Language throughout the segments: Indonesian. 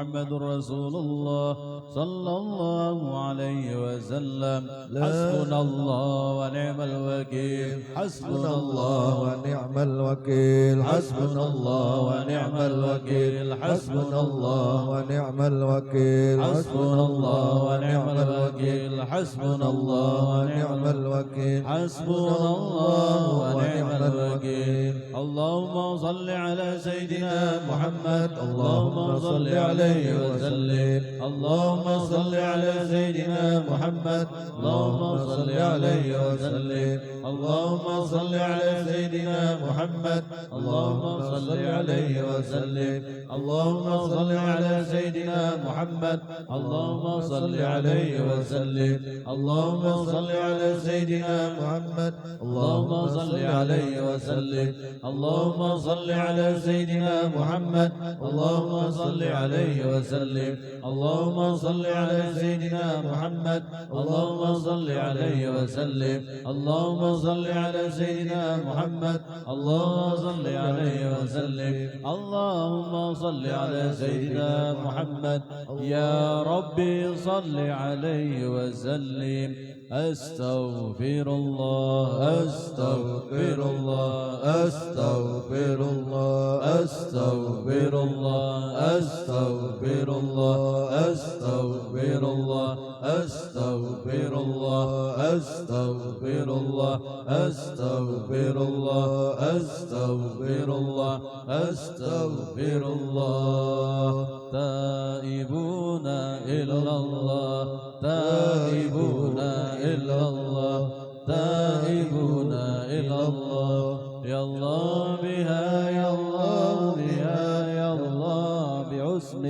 محمد رسول الله صلى الله عليه وسلم. حسبنا الله ونعم الوكيل. حسبنا الله ونعم الوكيل. حسبنا الله ونعم الوكيل. حسبنا الله ونعم الوكيل. حسبنا الله ونعم الوكيل. حسبنا الله ونعم الوكيل. حسبنا الله ونعم الوكيل. اللهم صل على سيدنا محمد. اللهم صل عليه وسلم. اللهم صل على سيدنا محمد. اللهم صل عليه وسلم. اللهم صل على سيدنا محمد. اللهم صل عليه وسلم. اللهم صل على سيدنا محمد. اللهم صل عليه وسلم. اللهم صل على سيدنا محمد. اللهم صل عليه وسلم. اللهم صل على سيدنا محمد. اللهم صل عليه وسلم. اللهم صل على سيدنا محمد. اللهم صل عليه وسلم. اللهم صل على سيدنا محمد. اللهم صل عليه وسلم. اللهم صل على سيدنا محمد. يا ربي صل عليه وسلم. أستغفر الله أستغفر الله أستغفر الله أستغفر الله أستغفر الله أستغفر الله أستغفر الله أستغفر الله أستغفر الله أستغفر الله أستغفر الله. تائبون إلا الله تائبون إلا الله تائبون إلى الله. يا الله بها يا الله بها يا الله بحسن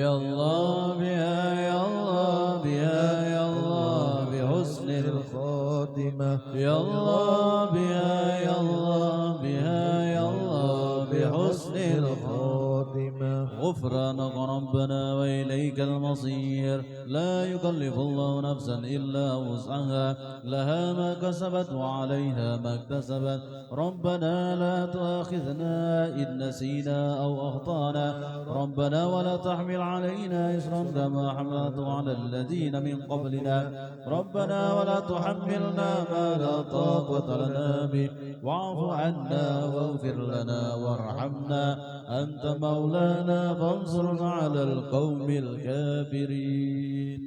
يا الله بها يا الله بها يا الله بحسن الخاتمة. يا الله بها يا الله بها يا الله بحسن الخاتمة. غفرانك ربنا وإليك المصير. لا يكلف الله نفسا إلا وسعها لها ما كسبت وعليها ما اكتسبت. ربنا لا تؤاخذنا إن نسينا أو أخطأنا. ربنا ولا تحمل علينا إصرا كما حملته على الذين من قبلنا. ربنا ولا تحملنا ما لا طاقة لنا به. واعف عنا واغفر لنا وارحمنا. أنت مولانا فانصرنا على القوم الكافرين.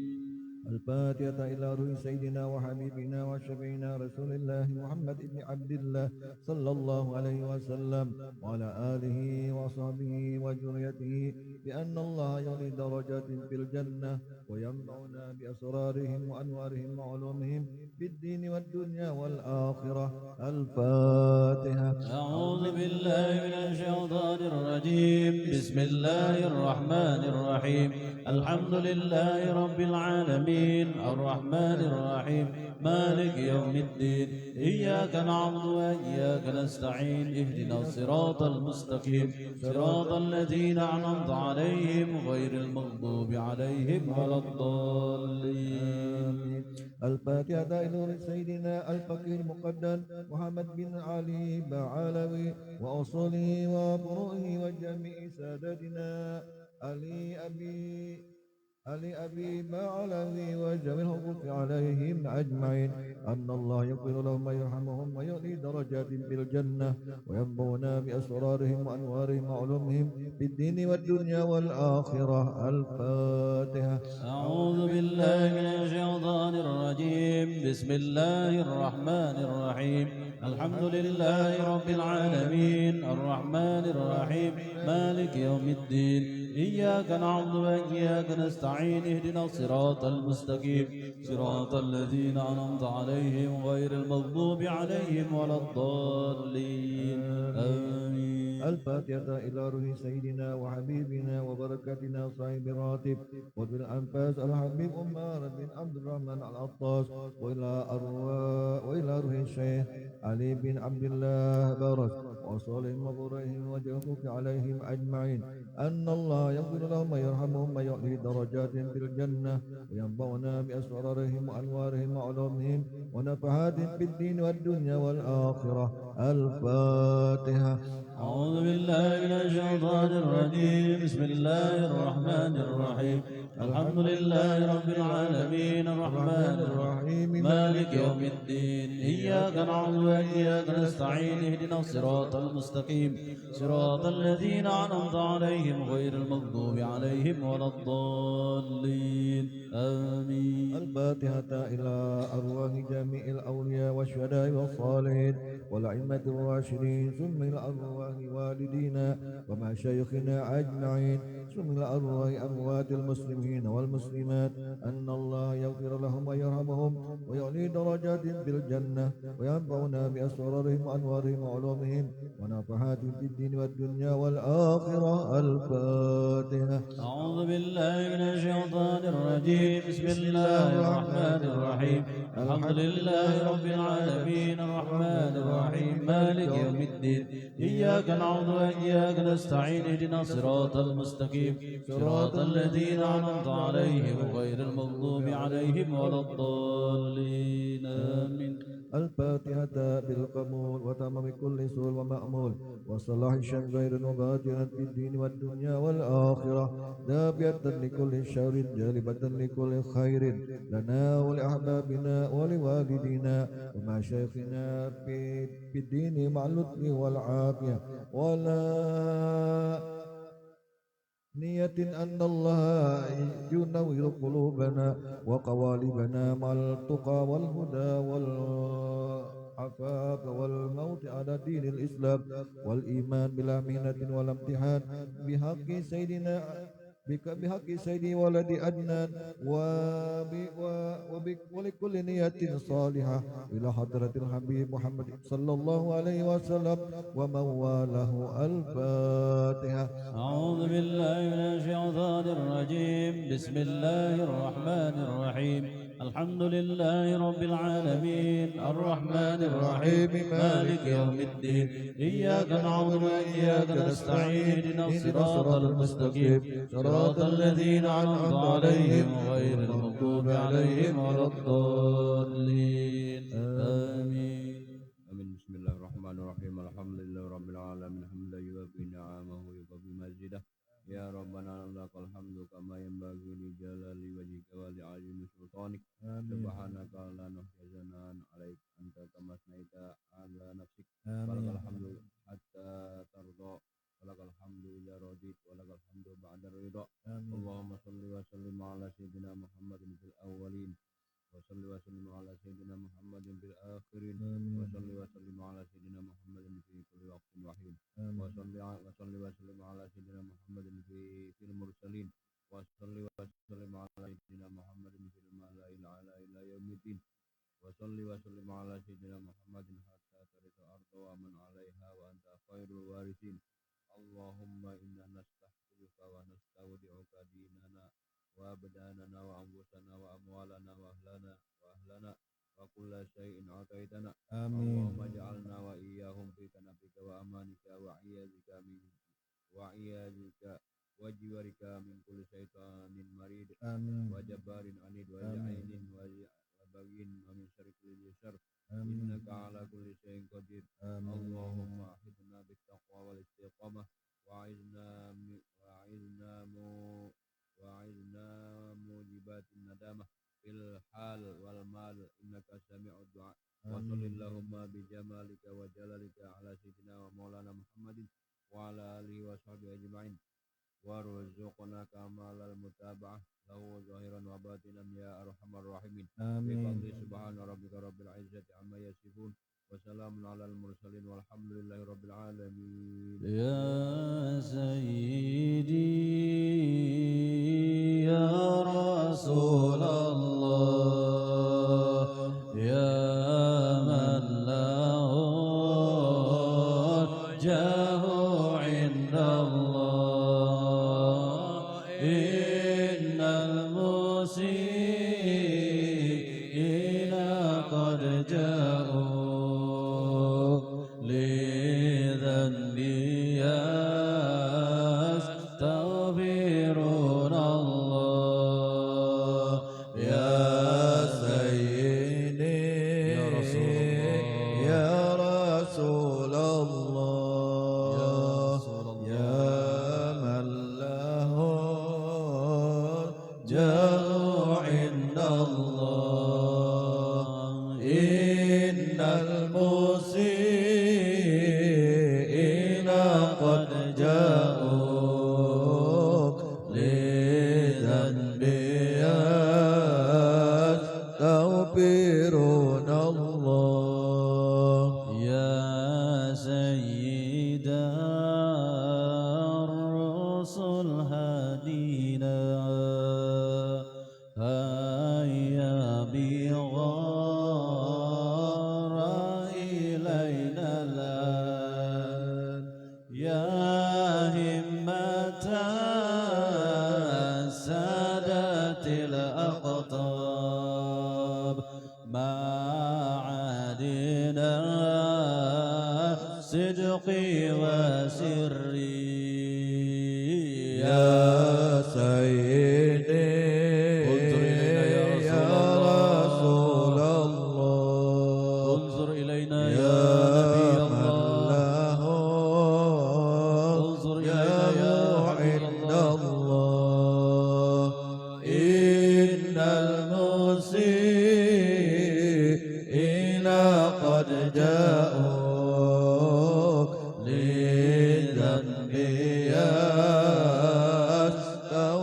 الفاتحة إلى روح سيدنا وحبيبنا وشفينا رسول الله محمد بن عبد الله صلى الله عليه وسلم وعلى آله وصحبه وذريته بأن الله يعلي درجات في الجنة وينفعنا بأسرارهم وأنوارهم وعلومهم في الدين والدنيا والآخرة. الفاتحة. أعوذ بالله من الشيطان الرجيم. بسم الله الرحمن الرحيم. الحمد لله رب العالمين الرحمن الرحيم مالك يوم الدين. إياك نعبد وإياك نستعين. اهدنا الصراط المستقيم صراط الذين أنعمت عليهم غير المغضوب عليهم ولا الضالين. الفاتحة إلى سيدنا الفقيه المقدم محمد بن علي بعلوي وأصوله وفروعه وجميع سادتنا علي أبي بعلوي وجميع الحقوق عليهم أجمعين. أن الله يغفر لهم ويرحمهم ويعلي درجات في الجنة وينبونا بأسرارهم وأنوارهم وعلومهم في الدين والدنيا والآخرة. الفاتحة. أعوذ بالله من الشيطان الرجيم. بسم الله الرحمن الرحيم. الحمد لله رب العالمين الرحمن الرحيم مالك يوم الدين. إياك نعبد وإياك نستعين. اهدنا الصراط المستقيم صراط الذين أنعمت عليهم غير المغضوب عليهم ولا الضالين. آمين. الفاتحة إلى روح سيدنا وحبيبنا وبركتنا صاحب الراتب وفي الأنفاس الحبيب أمار بن عبد الرحمن العطاس وإلى روح الشيخ علي بن عبد الله برس وصالح وبرهم وجهك عليهم أجمعين أن الله يغفر لهم ويرحمهم ويعلي درجاتهم في الجنة وينفعنا بأسرارهم وأنوارهم وعلومهم ونفحات في الدين والدنيا والآخرة. الفاتحة. أعوذ بالله من الشيطان الرجيم. بسم الله الرحمن الرحيم. الحمد لله رب العالمين الرحمن الرحيم مالك يوم الدين. إياك نعبد وإياك نستعين. اهدنا الصراط المستقيم صراط الذين أنعمت عليهم غير المغضوب عليهم ولا الضالين. آمين. الفاتحة إلى أرواح جميع الأولياء والشهداء والصالحين والأئمة الراشدين ثم إلى أرواح والدينا ومشايخنا أجمعين ثم إلى أرواح أموات المسلمين والمسلمات أن الله يغفر لهم ويرحمهم ويعلي درجاتهم في الجنة وينفعنا بأسرارهم وأنوارهم وعلومهم ونفحاتهم في الدين والدنيا والآخرة. الفاتحة. أعوذ بالله من الشيطان الرجيم. بسم الله الرحمن الرحيم. الحمد لله رب العالمين الرحمن الرحيم مالك يوم الدين. إياك نعبد وإياك نستعين. اهدنا الصراط المستقيم صراط الذين أنعمت عليهم غير المغضوب عليهم ولا الضالين. آمين. الفاتحة بالقبول وتمام كل سور ومأمول وصلاح الشر غير مبادرا في الدين والدنيا والآخرة دافعة لكل شر جالبة لكل خير لنا ولأحبابنا ولوالدينا ومشايخنا في الدين مع اللطف والعافية ولا نية أن الله ينور قلوبنا وقوالبنا مع التقى والهدى والعفاف والموت على دين الإسلام والإيمان بلا مهنة ولا امتحان بحق سيدي ولد أدنان ولكل نية صالحة إلى حضرة الحبيب محمد صلى الله عليه وسلم ومن والاه. الفاتحة. أعوذ بالله من الشيطان الرجيم. بسم الله الرحمن الرحيم. الحمد لله رب العالمين الرحمن الرحيم مالك يوم الدين. إياك نعبد وإياك نستعين. اهدنا الصراط المستقيم صراط الذين أنعمت عليهم غير المغضوب عليهم ولا الضالين. آمين. بسم الله الرحمن الرحيم. الحمد لله رب العالمين حمدا يوافي نعمه ويكفي مزيده. يا ربنا لك الحمد كما ينبغي لجلال وجهك ولعظيم سلطانك. سبحانك لا نحصي ثناء عليك أنت كما أثنيت على نفسك. ولك الحمد حتى ترضى ولك الحمد إذا رضيت ولك الحمد بعد الرضا. اللهم صل وسلم على سيدنا محمد في الأولين وصل وسلم على سيدنا محمد في الآخرين وصل وسلم على سيدنا محمد في كل وقت وحين وصل وسلم على سيدنا محمد في المرسلين وصل وسلم على سيدنا محمد في الملأ الأعلى إلى يوم الدين وصل وسلم على سيدنا محمد حتى ترث الأرض ومن عليها وأنت خير الوارثين. اللهم إنا نستحقرك ونستودعك ديننا وأبداننا وأنفسنا وأموالنا وأهلنا وكل شيء أعطيتنا. اللهم اجعلنا وإياهم في كنفك وأمانك وعياذك وجوارك من كل شيطان مريد وجبار عنيد وجعين وبغي ومن شر كل شر. إنك على كل شيء قدير. اللهم أحفظنا بالتقوى والاستقامة وأعذنا موجبات الندامة في الحال والمال إنك سميع الدعاء. وصل اللهم بجمالك وجلالك على سيدنا ومولانا محمد وعلى آله وصحبه أجمعين وارزقنا كمال المتابعة له ظاهرا وباطنا يا أرحم الراحمين. بفضل سبحان ربك رب العزة عما يصفون وسلام على المرسلين والحمد لله رب العالمين. يا سيدي يا رسول الله يا من له جاه عند الله إن المسيئين قد جاءوا إن المسيئين قد جاءوك لذنب يستغفرون الله يا سيد الرسل هدينا هيا بغار إلينا الآن يا همة السادة الأقطاب ما عادنا صدقي وسري يا سيدي يا رسول الله انظر إلينا يا يا نبي من الله له انظر إلينا يا عند الله إن المسيئين قد جاءوك لذنب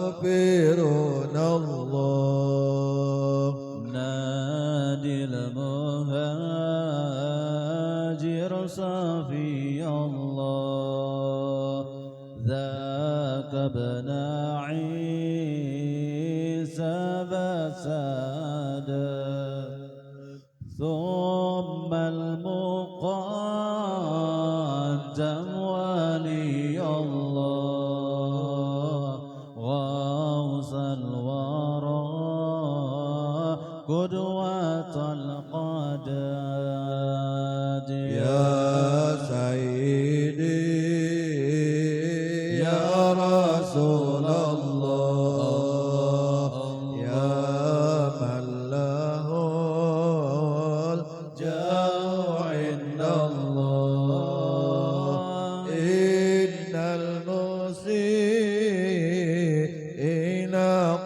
يستغفرون الله نادي المهاجر صافي الله ذاك ابن عيسى بسادا ثم المقدم ولي الله غوث الورى قدوة القداد يا سيدي يا رسول الله يا من له الجاه عند الله إن المسيئين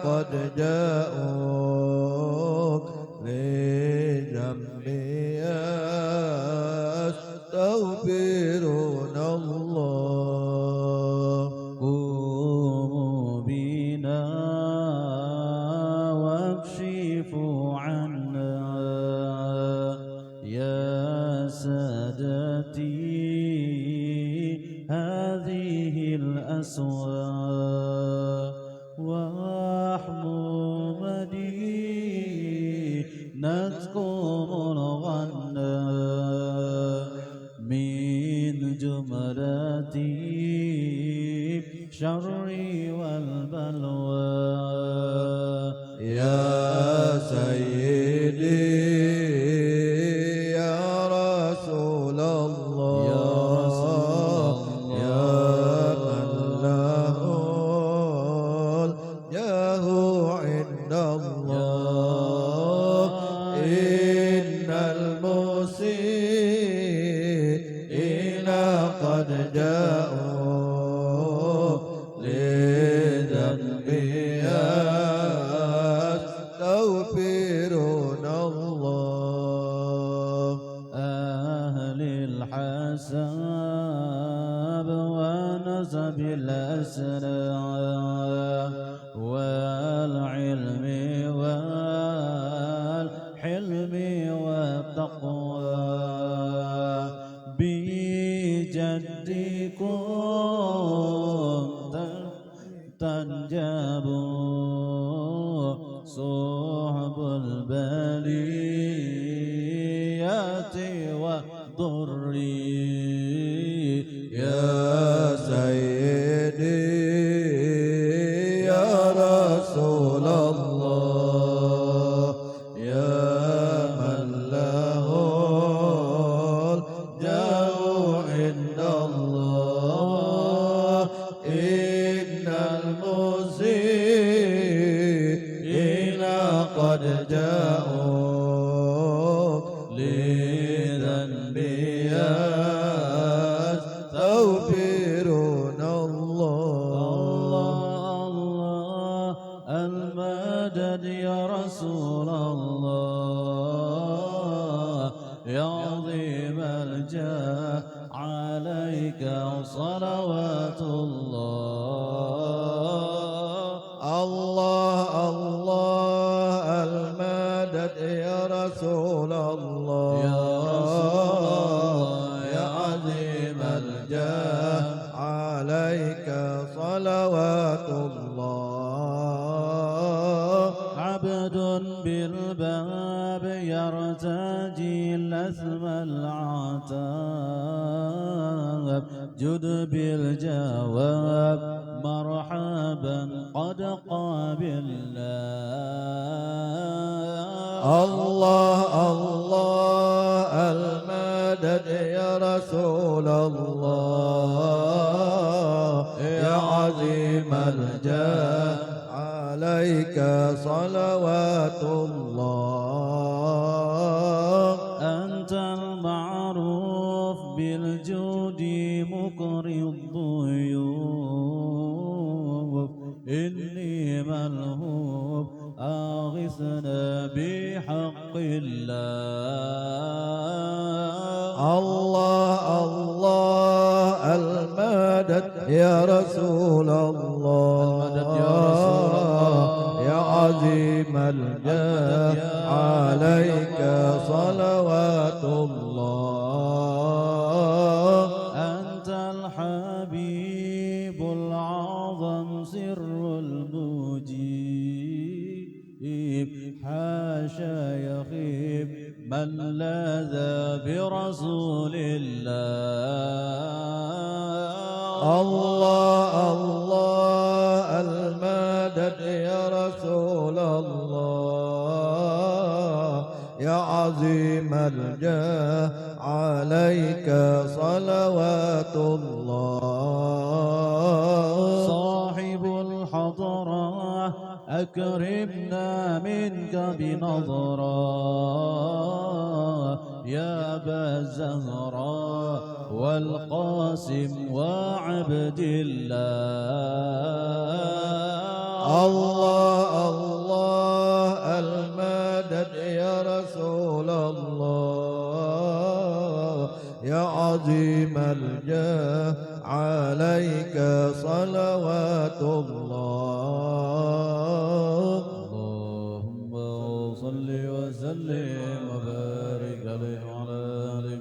قد جاءوك لذنب يستغفرون الله قوموا بنا واكشفوا عنا يا سادتي هذه الأسواق واحموا مدينتكم الغنى من جملة الشر والبلوى يا سيدي يا رسول الله يا رسول الله يا من له الجاه عند الله إن المسيئين قد جاءوا لذنب يستغفرون الله أهل الحساب ونسب الأسرار والعلم والحلم والتقوى بجدكم تنجب صحب البليات والضر يا سيدي يا رسول الله يا من له الجاه عند الله إن المسيئين قد جاءوك لذنب يستغفرون يا عظيم الجاه عليك صلوات الله الله المدد يا رسول الله يا رسول الله يا عظيم الجاه عليك صلوات الله عبد بالباب يرتجي الأثم العتاب جد بالجواب مرحبا قد قابلنا الله الله المدد يا رسول الله يا عظيم الجاه عليك صلوات الله أنت المعروف بالجود مقري الضيوف إني ملهوف أغثنا بحق الله الله الله المدد يا رسول الله المدد يا رسول الله يا عظيم الجاه عليك صلوات الله أنت الحبيب العظم سر المجيب حاشا يخيب من لاذ برسول الله الله الله المدد يا رسول الله يا عظيم الجاه عليك صلوات الله صاحب الحضرة أكرمنا منك بنظرة يا أبا الزهراء والقاسم وعبد الله الله الله المدد يا رسول الله يا عظيم الجاه عليك صلوات الله اللهم صل وسلم وبارك عليه وعلى آله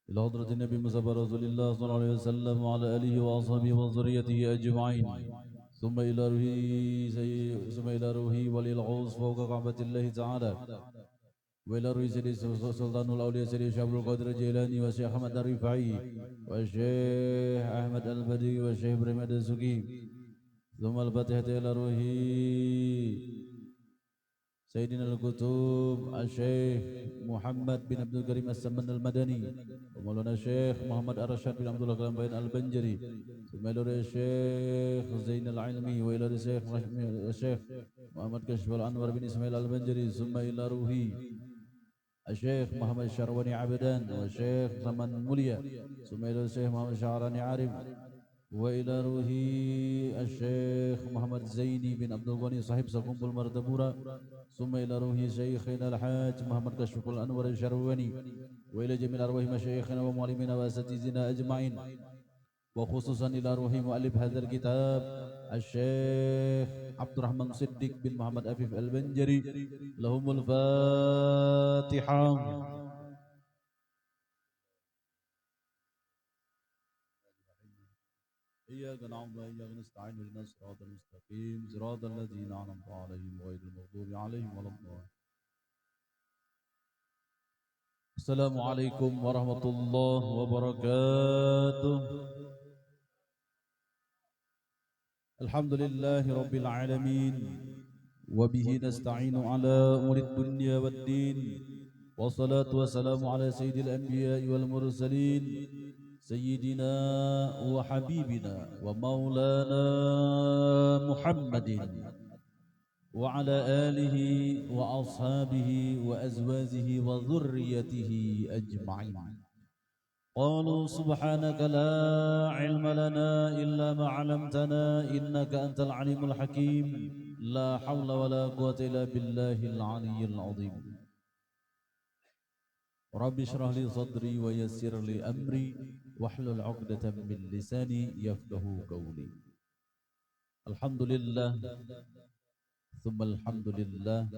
إلى حضرة النبي مصطفى رسول الله صلى الله عليه وسلم وعلى آله وأصحابه وذريته أجمعين ثم إلى روحه ولي الغوث فوق كعبة الله تعالى وإلى روح سيدي سلطان الأولياء سيدي شعب القادر الجيلاني والشيخ أحمد الرفاعي والشيخ أحمد البدوي والشيخ إبراهيم الدسوقي ثم الفاتحة إلى روح سيدنا الكتب الشيخ محمد بن عبد الكريم السمن المدني ومولانا الشيخ محمد الرشاد بن عبد الله بن البنجري ثم إلى الشيخ زين العلمي وإلى الشيخ محمد كشف الأنور بن إسماعيل البنجري ثم إلى روحي الشيخ محمد الشرواني عبدان والشيخ زمان موليا ثم إلى الشيخ محمد الشعراني عارف وإلى روحي الشيخ محمد زيني بن عبد الغني صاحب سقوم المردبورة ثم إلى روحي شيخنا الحاج محمد كشف الأنور الشرواني وإلى جميع أرواح مشايخنا ومعلمنا وأساتذتنا أجمعين وخصوصا إلى روح مؤلف هذا الكتاب الشيخ عبد الرحمن صديق بن محمد أفيف البنجري لهم الفاتحة. إياك نعبد وإياك نستعين اهدنا الصراط المستقيم صراط الذين أنعمت عليهم غير المغضوب عليهم ولا الضالين. السلام عليكم ورحمة الله وبركاته. الحمد لله رب العالمين وبه نستعين على أمور الدنيا والدين والصلاة والسلام على سيد الأنبياء والمرسلين سيدنا وحبيبنا ومولانا محمد وعلى آله وأصحابه وأزواجه وذريته أجمعين. قالوا سبحانك لا علم لنا إلا ما علمتنا إنك أنت العليم الحكيم. لا حول ولا قوة إلا بالله العلي العظيم. Rabbi shrah li sadri wa yassir li amri wahlul 'uqdatam min lisani yafqahu qawli. Alhamdulillah, tsumma alhamdulillah.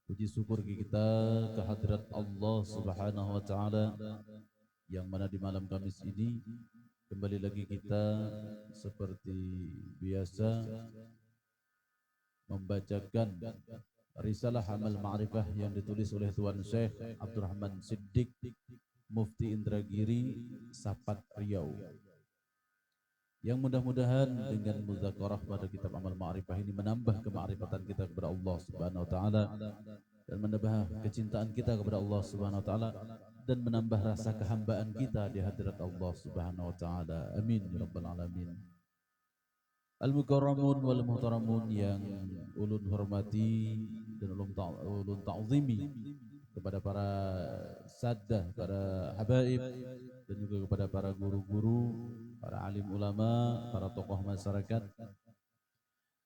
Puji syukur kita kehadirat Allah Subhanahu wa taala yang mana di malam Kamis ini kembali lagi kita seperti biasa membacakan risalah amal ma'rifah yang ditulis oleh Tuan Syekh Abdurrahman Siddiq Mufti Indragiri Sapat Riau, yang mudah-mudahan dengan muzakarah pada kitab amal ma'rifah ini menambah kemakrifatan kita kepada Allah Subhanahu wa taala dan menambah kecintaan kita kepada Allah Subhanahu wa taala dan menambah rasa kehambaan kita di hadirat Allah Subhanahu wa taala. Amin ya rabbal alamin. Al-mukarramun wal muhtaramun yang ulun hormati dan ulun ta'zimi kepada para sadah, para habaib, dan juga kepada para guru-guru, para alim ulama, para tokoh masyarakat.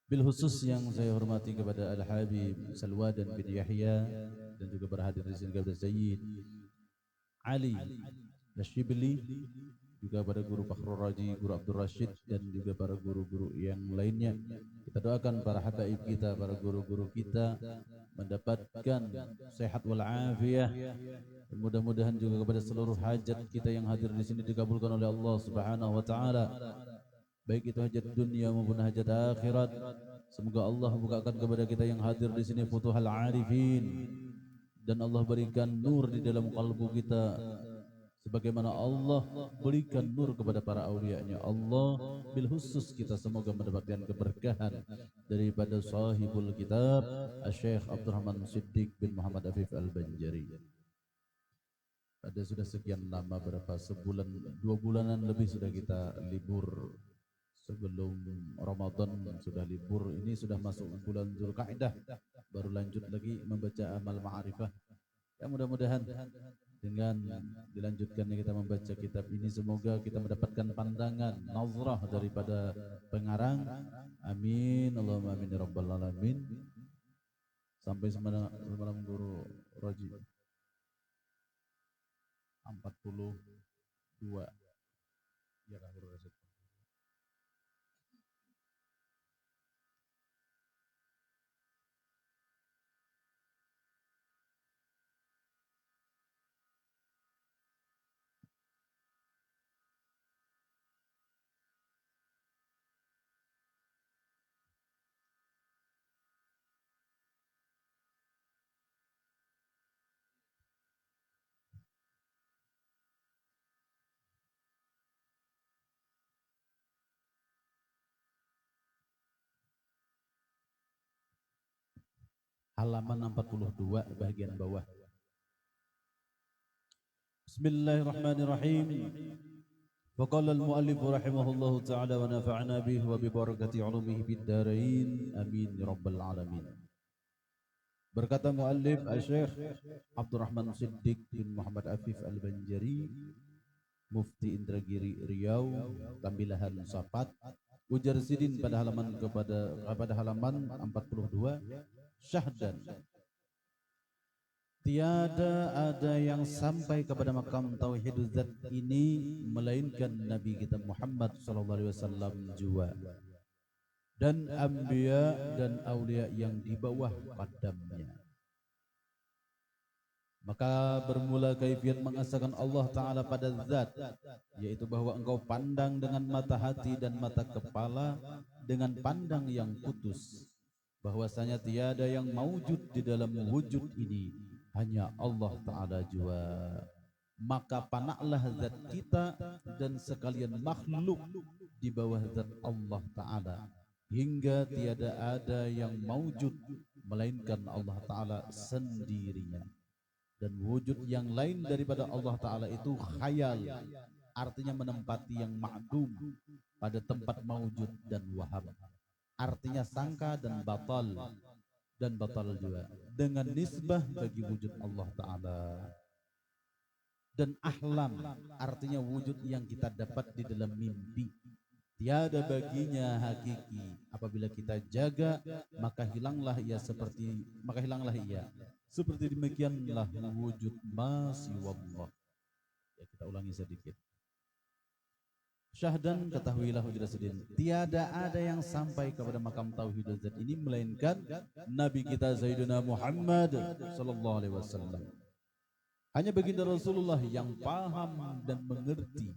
Bil khusus yang saya hormati kepada Al-Habib Salwadan bin Yahya dan juga para hadir di sini kepada Sayyid Ali Nashibli, juga pada guru Fakhrul Raji, guru Abdul Rashid, dan juga para guru-guru yang lainnya. Kita doakan para habaib kita, para guru-guru kita mendapatkan sehat wal afiyah. Mudah-mudahan juga kepada seluruh hajat kita yang hadir di sini dikabulkan oleh Allah Subhanahu wa taala. Baik itu hajat dunia maupun hajat akhirat. Semoga Allah bukakan kepada kita yang hadir di sini futuhal arifin, dan Allah berikan nur di dalam kalbu kita sebagaimana Allah berikan nur kepada para awliya-Nya. Allah bil khusus kita semoga mendapatkan keberkahan daripada sahibul kitab Syekh Abdurrahman Siddiq bin Muhammad Afif Al-Banjari. Ada sudah sekian lama, berapa sebulan, 2 bulanan lebih sudah kita libur. Sebelum Ramadan sudah libur, ini sudah masuk bulan Zulqa'dah, baru lanjut lagi membaca amal ma'rifah. Ya, mudah-mudahan dengan dilanjutkannya kita membaca kitab ini, semoga kita mendapatkan pandangan, nazrah daripada pengarang. Amin, Allahumma amin ya rabbal alamin. Sampai semalam guru Raji 42 ya kan guru Raji. Halaman 42 bagian bawah. Bismillahirrahmanirrahim. Faqala al-muallif rahimahullahu ta'ala wa nafa'na bihi wa bi barakati 'ulumihi fid dharain. Amin ya rabbal alamin. Berkata muallif Syekh Abdurrahman Siddiq bin Muhammad Afif Al-Banjari, Mufti Indragiri Riau, Tambilahan Sapat, ujar Sidin pada halaman 42, syahdan, tiada ada yang sampai kepada makam tauhid zat ini melainkan Nabi kita Muhammad sallallahu alaihi wasallam jua, dan anbiya dan aulia yang di bawah qadamnya. Maka bermula kaifiat mengesahkan Allah Ta'ala pada zat, yaitu bahwa engkau pandang dengan mata hati dan mata kepala dengan pandang yang putus, bahwasanya tiada yang maujud di dalam wujud ini, hanya Allah Ta'ala jua. Maka panaklah zat kita dan sekalian makhluk di bawah zat Allah Ta'ala, hingga tiada ada yang maujud melainkan Allah Ta'ala sendirinya. Dan wujud yang lain daripada Allah Ta'ala itu khayal, artinya menempati yang ma'dum pada tempat maujud dan wahab, artinya sangka dan batal juga dengan nisbah bagi wujud Allah Ta'ala. Dan ahlam artinya wujud yang kita dapat di dalam mimpi, tiada baginya hakiki. Apabila kita jaga, maka hilanglah ia Seperti demikianlah wujud masih wallah. Ya, kita ulangi sedikit. Syahdan ketahuilah hujrasidin, tiada ada yang sampai kepada makam tauhidul zat ini melainkan Nabi kita Sayyidina Muhammad sallallahu alaihi wasallam. Hanya baginda Rasulullah yang paham dan mengerti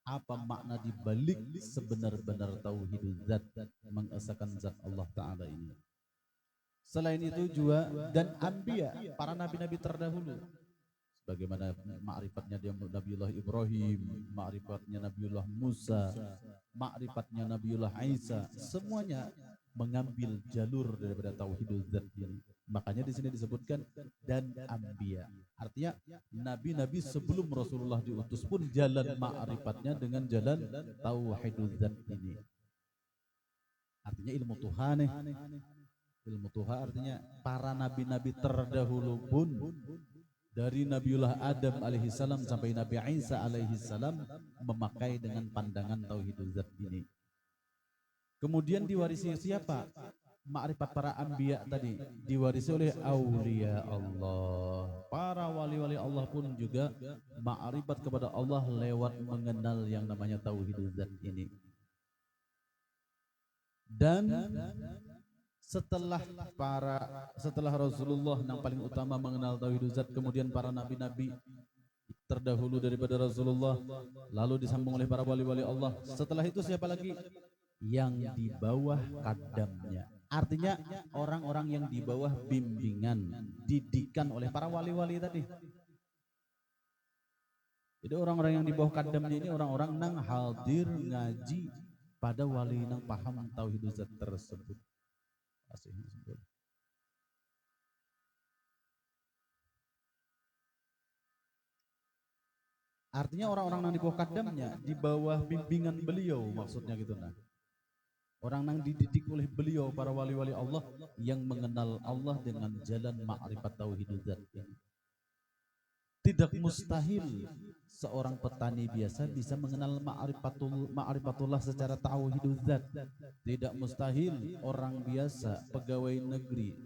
apa makna di balik sebenar-benar tauhidul zat, mengesahkan zat Allah Ta'ala ini. Selain itu juga dan anbiya, para nabi-nabi terdahulu, bagaimana ma'rifatnya dia Nabiullah Ibrahim, ma'rifatnya Nabiullah Musa, ma'rifatnya Nabiullah Isa, semuanya mengambil jalur daripada tauhidul zat ini. Makanya di sini disebutkan dan anbiya. Artinya nabi-nabi sebelum Rasulullah diutus pun jalan ma'rifatnya dengan jalan tauhidul zat ini. Artinya ilmu Tuhan. Ilmu Tuhan artinya para nabi-nabi terdahulu pun, dari Nabiullah Adam alaihissalam sampai Nabi Isa alaihissalam, memakai dengan pandangan tauhidul zat ini. Kemudian diwarisi siapa? Ma'rifat para anbiya tadi diwarisi oleh aulia Allah. Para wali-wali Allah pun juga ma'rifat kepada Allah lewat mengenal yang namanya tauhidul zat ini. Dan setelah Rasulullah yang paling utama mengenal tauhidul zat, kemudian para nabi-nabi terdahulu daripada Rasulullah, lalu disambung oleh para wali-wali Allah. Setelah itu siapa lagi? Yang di bawah kadamnya. Artinya orang-orang yang di bawah bimbingan, didikan oleh para wali-wali tadi. Jadi orang-orang yang di bawah kadamnya ini orang-orang nang hadir ngaji pada wali nang paham tauhidul zat tersebut. Artinya orang-orang yang di bawah kadamnya, di bawah bimbingan beliau, maksudnya gitu nah. Orang yang dididik oleh beliau, para wali-wali Allah yang mengenal Allah dengan jalan ma'rifat tauhidul zat ini. Tidak mustahil seorang petani biasa bisa mengenal ma'rifatullah secara tauhidul zat. Tidak mustahil orang biasa, pegawai negeri,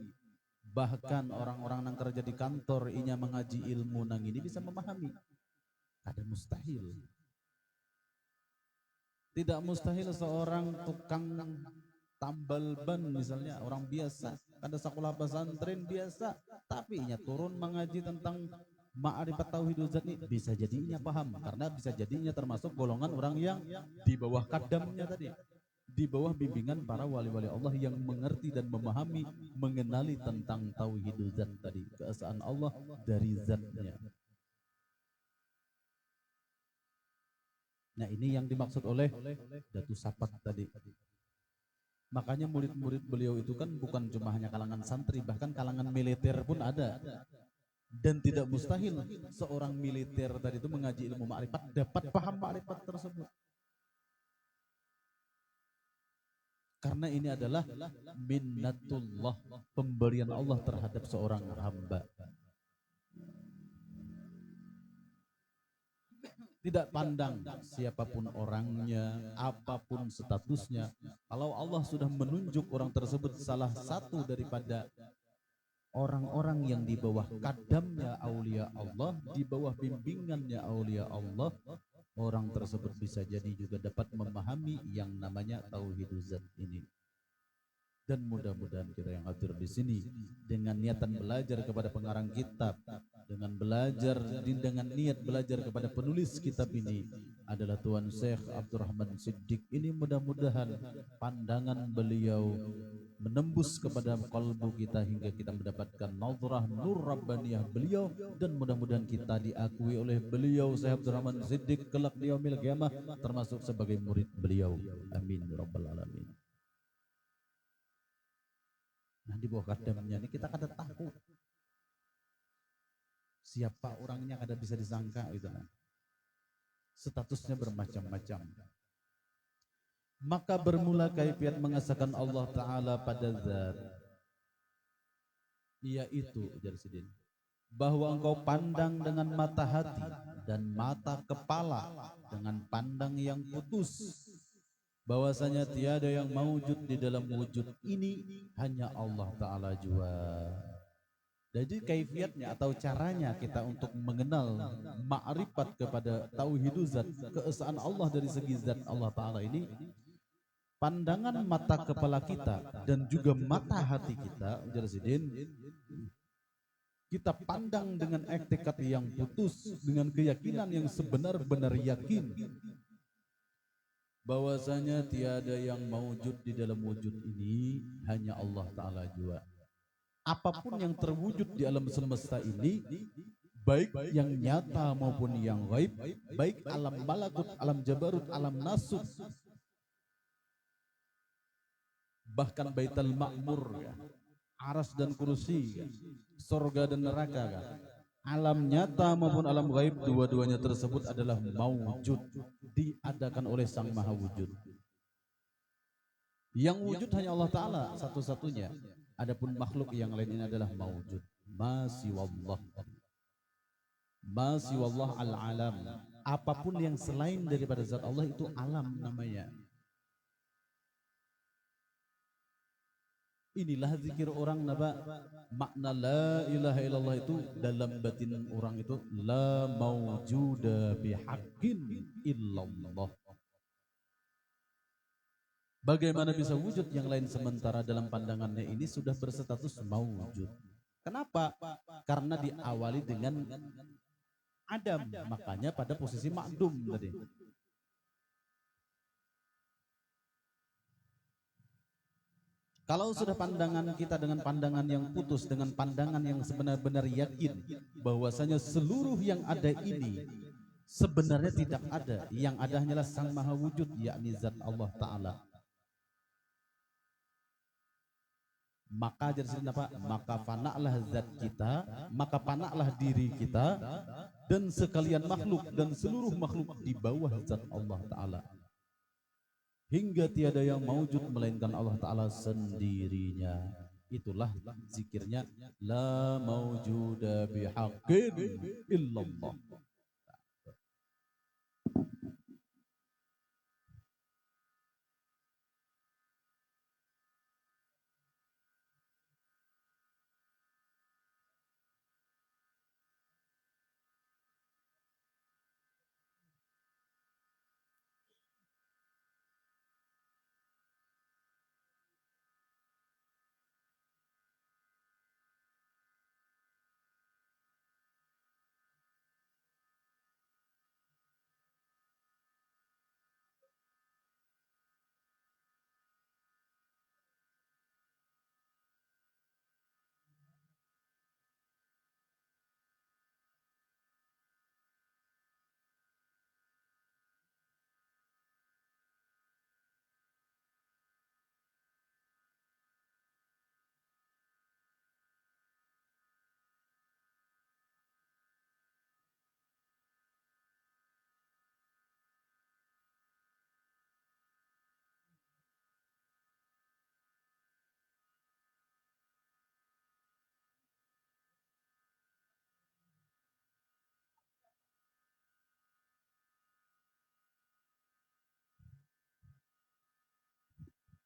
bahkan orang-orang yang kerja di kantor inya mengaji ilmu nang ini bisa memahami. Ada mustahil. Tidak mustahil seorang tukang tambal ban misalnya, orang biasa, ada sekolah pesantren biasa, tapi inya turun mengaji tentang ma'rifat tauhidul zat ini, bisa jadinya paham, karena bisa jadinya termasuk golongan orang yang di bawah kadamnya tadi, di bawah bimbingan para wali-wali Allah yang mengerti dan memahami, mengenali tentang tauhidul zat tadi, keesaan Allah dari zatnya. Nah, ini yang dimaksud oleh Datu Sapat tadi. Makanya murid-murid beliau itu kan bukan cuma hanya kalangan santri, bahkan kalangan militer pun ada. Dan tidak mustahil seorang militer tadi itu mengaji ilmu ma'rifat dapat paham ma'rifat tersebut. Karena ini adalah minnatullah, pemberian Allah terhadap seorang hamba. Tidak pandang siapapun orangnya, apapun statusnya. Kalau Allah sudah menunjuk orang tersebut salah satu daripada orang-orang yang di bawah kadamnya aulia Allah, di bawah bimbingannya aulia Allah, orang tersebut bisa jadi juga dapat memahami yang namanya tauhidul zat ini. Dan mudah-mudahan kita yang hadir di sini dengan niatan belajar kepada pengarang kitab, dengan belajar dengan niat belajar kepada penulis kitab ini adalah Tuan Syekh Abdurrahman Siddiq ini, mudah-mudahan pandangan beliau menembus kepada kalbu kita hingga kita mendapatkan nazrah nur rabbaniyah beliau, dan mudah-mudahan kita diakui oleh beliau Syekh Abdurrahman Siddiq kelak di yaumil qiyamah termasuk sebagai murid beliau. Amin ya rabbal alamin. Nah, di bawah kadamnya ini kita kada tahu siapa orangnya, kada bisa disangka gitu kan. Statusnya bermacam-macam. Maka bermula kaifiat mengesahkan Allah Ta'ala pada zat, yaitu Jarsidin, bahwa engkau pandang dengan mata hati dan mata kepala dengan pandang yang putus, bahwasanya tiada yang mawujud di dalam wujud ini hanya Allah Ta'ala jua. Jadi kaifiatnya atau caranya kita untuk mengenal ma'rifat kepada tauhiduz zat, keesaan Allah dari segi zat Allah Ta'ala ini, pandangan mata kepala kita dan juga mata hati kita, Jarsidin, kita pandang dengan tekad yang putus, dengan keyakinan yang sebenar-benar yakin bahwasanya tiada yang mewujud di dalam wujud ini, hanya Allah Ta'ala jua. Apapun yang terwujud di alam semesta ini, baik yang nyata maupun yang gaib, baik alam malakut, alam jabarut, alam nasut, bahkan baitul ma'mur, aras dan kursi, sorga dan neraka, alam nyata maupun alam gaib, dua-duanya tersebut adalah mawujud, diadakan oleh Sang Maha Wujud. Yang wujud hanya Allah Ta'ala satu-satunya. Adapun makhluk yang lain ini adalah mawujud. Masiwallah. Masiwallah al-alam. Apapun yang selain daripada zat Allah itu alam namanya. Inilah zikir orang naba. Makna la ilaha illallah itu dalam batin orang itu la mawjuda bihaqqin illallah. Bagaimana bisa wujud yang lain sementara dalam pandangannya ini sudah berstatus mawujud. Kenapa? Karena diawali dengan Adam, makanya pada posisi makdum tadi. Kalau sudah pandangan kita dengan pandangan yang putus, dengan pandangan yang sebenar-benar yakin bahwasanya seluruh yang ada ini sebenarnya tidak ada, yang ada hanyalah Sang Maha Wujud, yakni zat Allah Ta'ala. Maka jadi apa? Maka fana'lah zat kita, maka panaklah diri kita, dan sekalian makhluk dan seluruh makhluk di bawah zat Allah Ta'ala. Hingga tiada yang mawujud melainkan Allah Ta'ala sendirinya. Itulah zikirnya la mawjuda bihaqqin illallah.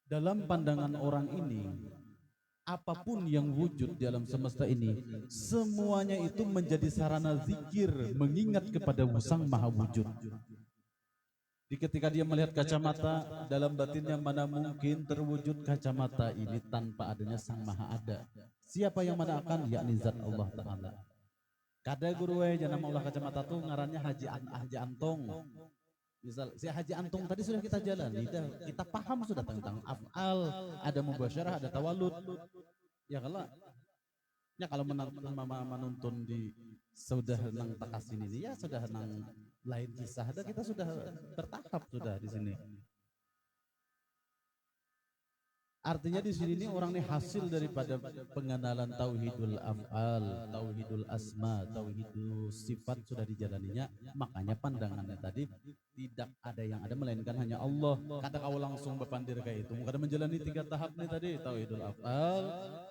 Dalam pandangan orang ini, apapun yang wujud di alam semesta ini, semuanya itu menjadi sarana zikir, mengingat kepada Sang Maha Wujud. Di ketika dia melihat kacamata, dalam batinnya mana mungkin terwujud kacamata ini tanpa adanya Sang Maha Ada. Siapa yang mana akan? Yakni zat Allah Ta'ala. Kada guru jangan Allah kacamata tuh ngarannya Haji Antong. Misal si Haji Antung tadi sudah kita jalani, kita paham sudah tentang af'al, ada mubasyarah, ada tawalud. Ya kalau menuntun di sudah nang takas ini ya sudah nang lain kisah, kita sudah bertahap sudah di sini. Artinya di sini ini orang ini hasil daripada pengenalan tauhidul af'al, tauhidul asma, tauhidul sifat sudah dijalaninya. Makanya pandangannya tadi tidak ada yang ada melainkan hanya Allah. Kata kau langsung berpandir kayak itu. Karena menjalani 3 tahap nih tadi, tauhidul af'al,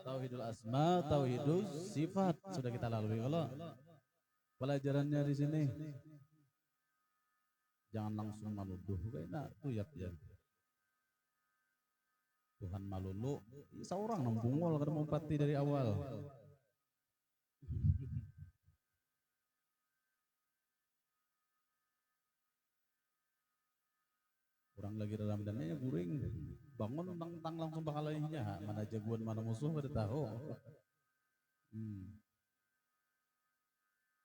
tauhidul asma, tauhidul sifat sudah kita lalui. Kalau pelajarannya di sini jangan langsung menuduh kayaknya tuh ya. Tuhan malulu, seorang nembungol karena mempati dari awal. Orang lagi dalam dananya guring, bangun tang langsung bakal lainnya, mana jagoan mana musuh pada tahu.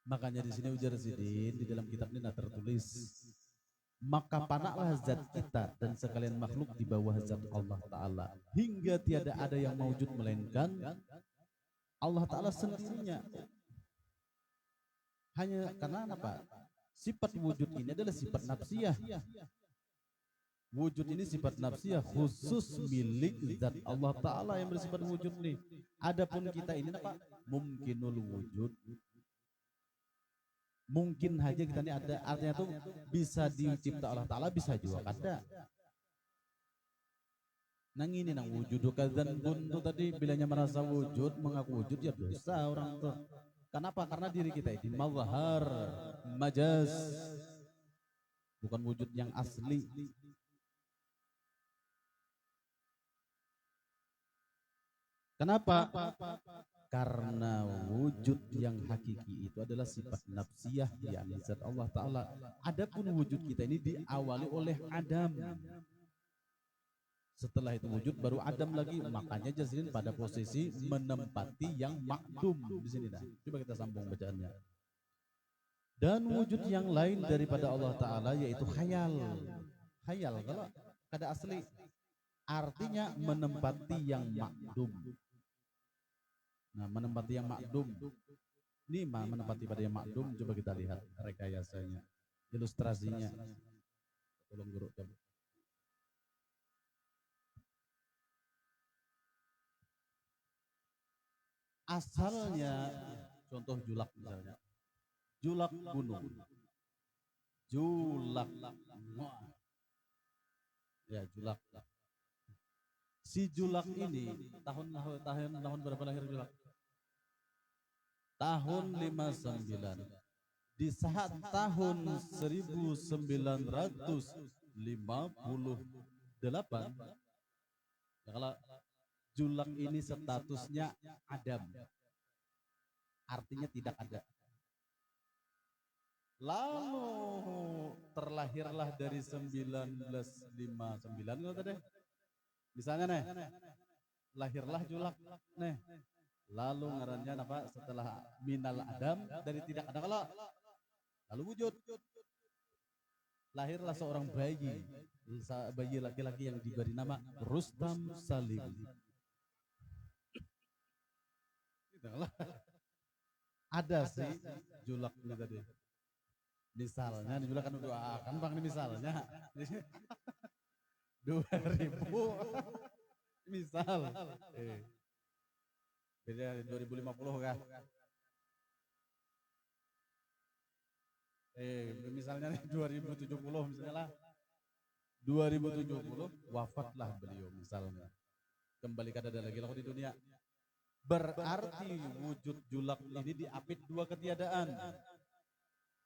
Makanya di sini ujar Sidin di dalam kitab ini tertulis, maka panaklah zat kita dan sekalian makhluk di bawah zat Allah Ta'ala, hingga tiada ada yang mewujud melainkan Allah Ta'ala sendirinya. Hanya karena apa? Sifat wujud ini adalah sifat nafsiyah. Wujud ini sifat nafsiyah khusus milik zat Allah Ta'ala yang bersifat wujud nih. Adapun kita ini apa? Mungkinul wujud. Mungkin aja kita ini ada, artinya tuh bisa dicipta Allah Ta'ala, bisa juga kada. Nang ini nang wujud kadzan buntu tadi bilanya merasa wujud, mengaku wujud ya dosa orang tuh. Kenapa? Karena diri kita ini mazhar, majaz. Bukan wujud yang asli. Kenapa? Karena wujud yang hakiki itu adalah sifat nafsiyah yang zat Allah Ta'ala. Adapun wujud kita ini diawali oleh Adam. Setelah itu wujud baru Adam lagi. Makanya Jazrin pada posisi menempati yang makdum di sini dah. Coba kita sambung bacaannya. Dan wujud yang lain daripada Allah Ta'ala yaitu khayal. Khayal kalau kada asli. Artinya menempati yang makdum. Nah, menempati yang makdum. Ini menempati pada yang makdum. Coba kita lihat rekayasanya, ilustrasinya. Tolong guru coba. Asalnya, contoh julak misalnya. Julak gunung. Julak. Ya, julak. Si julak ini tahun berapa lahir julak? Tahun 59. Di saat tahun 1958, ya kalau julak ini statusnya Adam, artinya tidak ada. Lalu terlahirlah dari 1959 nggak tadi? Misalnya nih, lahirlah julak nih. Lalu ngarannya apa? Setelah minal Adam dari tidak ada kalau lalu wujud. Lahirlah seorang bayi laki-laki yang diberi nama Rustam Salim. Ada sih julak ini tadi. Misalnya di julak kan doakan bang ini misalnya 2000 misal beda 2050 kan misalnya nih 2070 misalnya lah 2070 wafatlah beliau misalnya kembali kada ada lagi laku di dunia berarti wujud julak ini diapit dua ketiadaan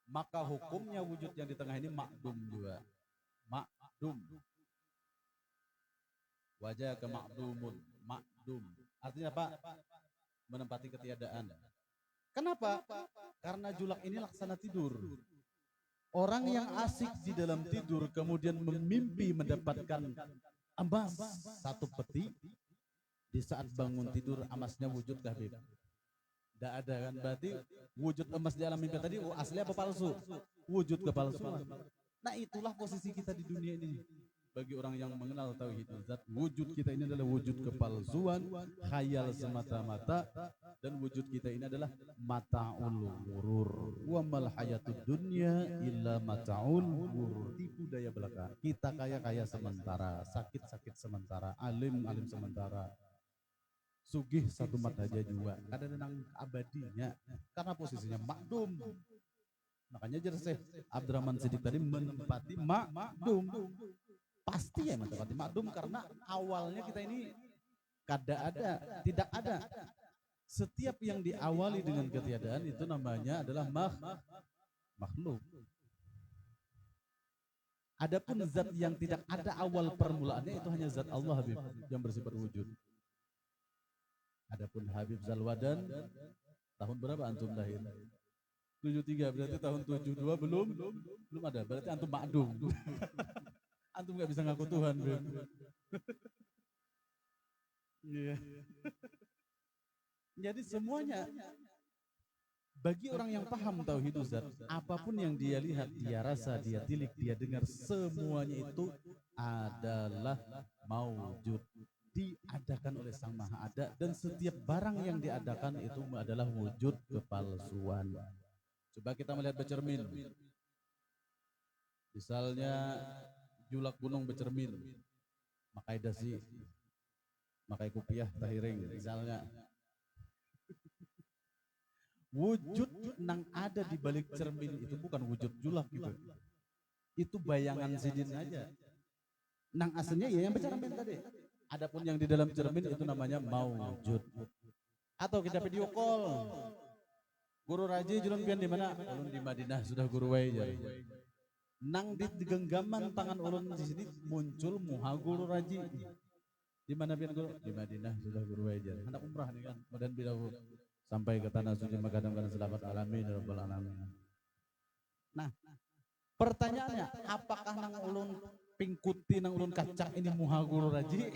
maka hukumnya wujud yang di tengah ini makdum juga makdum wajah ke makdumun makdum artinya apa? Menempati ketiadaan. Kenapa? Karena julak ini laksana tidur. Orang yang asik di dalam tidur kemudian memimpi mendapatkan emas satu peti, di saat bangun tidur emasnya wujud kah Habib? Tidak ada kan? Berarti wujud emas di alam mimpi tadi asli apa palsu? Wujud kepalsuan. Nah itulah posisi kita di dunia ini. Bagi orang yang mengenal tauhid zat, wujud kita ini adalah wujud kepalsuan, khayal semata-mata, dan wujud kita ini adalah mata'ul ghurur. Wa mal hayatud dunya illa mata'ul ghurur. Tipu daya belaka. Kita kaya-kaya sementara, sakit-sakit sementara, alim-alim sementara. Sugih satu mata aja juga. Kadang-kadang abadinya karena posisinya makdum. Makanya jerseh Abdurrahman Siddiq tadi menempati makdum. Pasti ya menempati makdum karena awalnya kita ini kada ada, tidak ada. Setiap yang diawali dengan ketiadaan itu namanya adalah makhluk. Adapun zat yang tidak ada awal permulaannya itu hanya zat Allah Habib yang bersifat wujud. Adapun Habib Zalwadan Tahun berapa antum lahir? 73, berarti tahun 72 belum ada. Berarti antum makdum. Antum nggak bisa ngaku Tuhan, bro. Iya. Jadi semuanya bagi orang yang paham tauhid zat, apapun yang dia lihat, dia rasa, dia tilik, dia dengar, semuanya itu adalah maujud, diadakan oleh Sang Maha Ada, dan setiap barang yang diadakan itu adalah wujud kepalsuan. Coba kita melihat bercermin. Misalnya julak gunung bercermin, makai dasi, makai kupiah tahiring, misalnya. Wujud nang ada di balik cermin itu bukan wujud julak gitu. Itu bayangan sidin aja. Nang aslinya ya yang bercermin tadi. Adapun yang di dalam cermin itu namanya maujud. Atau kita video call. Guru Raji julun pian di mana? Ulun di Madinah, sudah guru wae ya. Nang di genggaman tangan ulun di sini muncul muha Guru Raji. Di mana pian guru? Di Madinah, sudah guru wae ya. Anak umrah nih kan, badan bilau sampai ke tanah suci makadam selamat alamin rabbal alamin. Nah, pertanyaannya, apakah nang ulun pingkuti nang ulun kacang ini muha Guru Raji?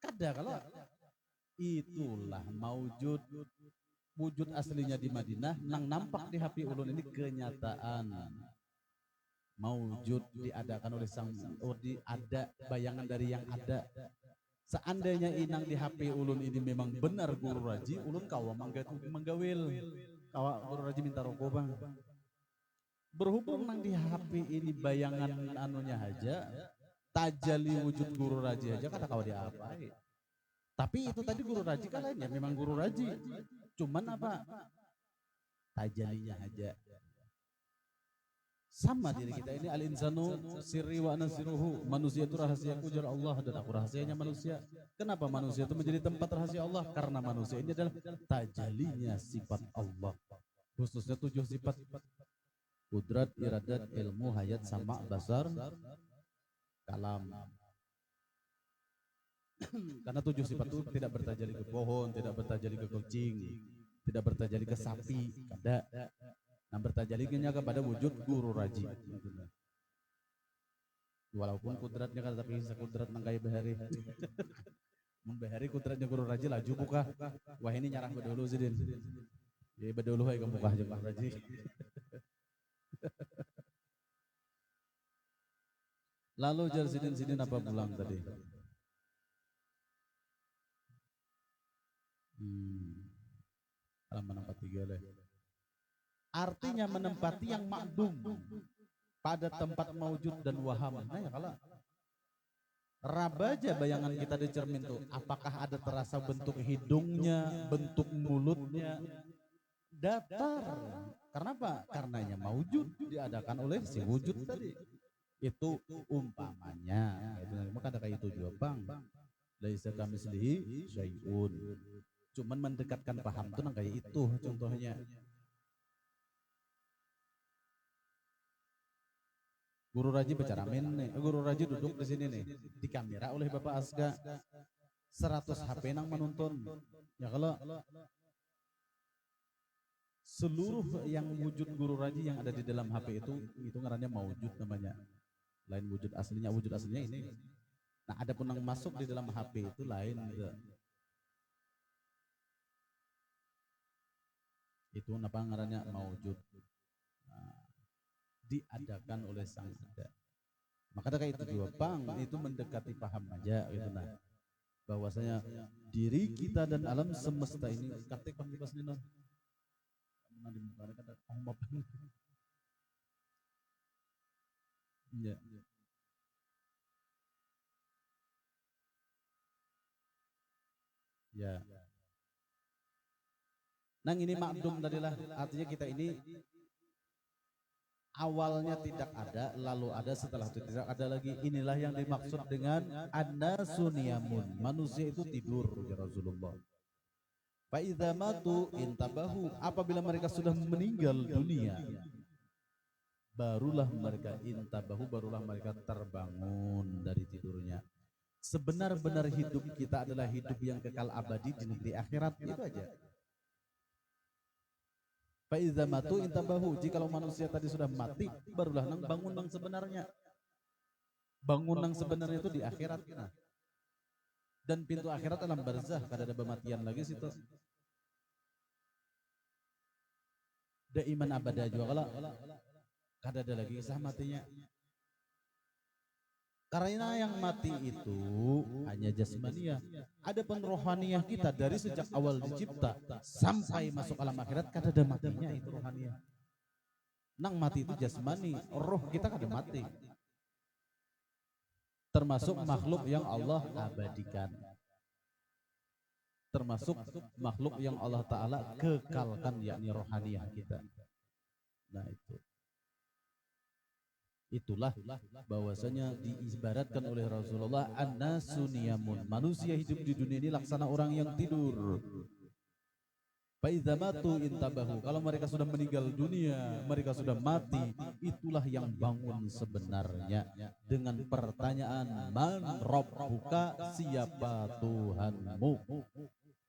Kada kalau itulah maujud, wujud aslinya di Madinah, nang nampak di HP ulun ini kenyataan. Maujud diadakan oleh sang ada bayangan dari yang ada. Seandainya inang di HP ulun ini memang benar Guru Raji, ulun kawa menggawil. Kawa Guru Raji minta rokok bang. Berhubung nang di HP ini bayangan anunya aja, tajali wujud Guru Raji aja kata kawa dia apa? Tapi itu tadi Guru Raji kan lainnya, memang Guru Raji. Cuman apa? Tajalinya aja. Sama diri kita ini al-insanu sirri wa nasiruhu. Manusia itu rahasia ujar Allah dan aku rahasianya manusia. Kenapa manusia itu menjadi tempat rahasia Allah? Karena manusia ini adalah tajalinya sifat Allah. Khususnya 7 sifat. Kudrat, iradat, ilmu, hayat, sama, basar, kalam. Karena 7 sifat itu tidak bertajali ke pohon, tidak bertajali ke kucing, tidak bertajali ke sapi, kada. Nah bertajalinya kepada wujud Guru Raji. Walaupun kudratnya kan tapi sekudrat nang kaya behari. Mun behari kudratnya Guru Raji laju buka. Wah ini nyarah bedulu sidin. Ya bedulu hai kamu buka Guru Raji. Lalu jar sidin apa pulang tadi? Halaman 43 lah. Artinya menempati yang makdum pada tempat maujud dan waham. Nah ya kalau rabaja bayangan kita di cermin tuh, apakah ada terasa bentuk hidungnya, bentuk mulutnya? Datar. Karena apa? Karenanya maujud diadakan oleh si wujud tadi. Itu umpamanya. Maka ada kayak itu juga bang. Laisa kamislihi syai'un. Cuman mendekatkan paham tuh nang kayak itu contohnya. Guru Raji berceramin nih, Guru Raji duduk di sini nih, di kamera oleh Bapak Asga, 100 HP nang menonton. Ya kalau seluruh yang wujud Guru Raji yang ada di dalam HP itu ngarannya maujud namanya. Lain wujud aslinya ini. Nah, ada pun yang masuk di dalam HP itu lain. Itu apa ngarannya maujud. Nah, diadakan oleh Sang Ada. Maka kayak itu juga bang, itu mendekati paham aja gitu nah. Bahwasanya diri kita dan alam semesta ini katek bang dibas nino. Di muka ada omop. Ya. Ya. Nang ini makdum tadilah, artinya kita ini awalnya tidak ada, lalu ada, setelah itu tidak ada lagi. Inilah yang dimaksud dengan an-nasu niyamun. Manusia itu tidur, ya Rasulullah. Fa idza matu intabahu, apabila mereka sudah meninggal dunia, barulah mereka intabahu, barulah mereka terbangun dari tidurnya. Sebenar-benar hidup kita adalah hidup yang kekal abadi di negeri akhirat, itu aja. Fa iza matu intabahu, jikalau manusia tadi sudah mati, barulah nang bangun nang sebenarnya. Bangun nang sebenarnya itu di akhirat. Nah. Dan pintu akhirat alam barzah, kada ada pematian lagi situ. Da iman abada juga kalau kada ada lagi kisah matinya. Karena yang mati itu hanya jasmaniah. Adapun rohaniah kita dari sejak awal dicipta sampai masuk alam akhirat kada ada matinya, itu rohaniah. Nang mati itu jasmani, roh kita kada mati. Termasuk makhluk yang Allah abadikan. Termasuk makhluk yang Allah Ta'ala kekalkan, yakni rohaniah kita. Nah itu. Itulah bahwasanya diibaratkan oleh Rasulullah an-nasu niyamun. Manusia hidup di dunia ini laksana orang yang tidur. Faiza matu intabahu. Kalau mereka sudah meninggal dunia, mereka sudah mati, itulah yang bangun sebenarnya dengan pertanyaan man rabbuka, siapa Tuhanmu.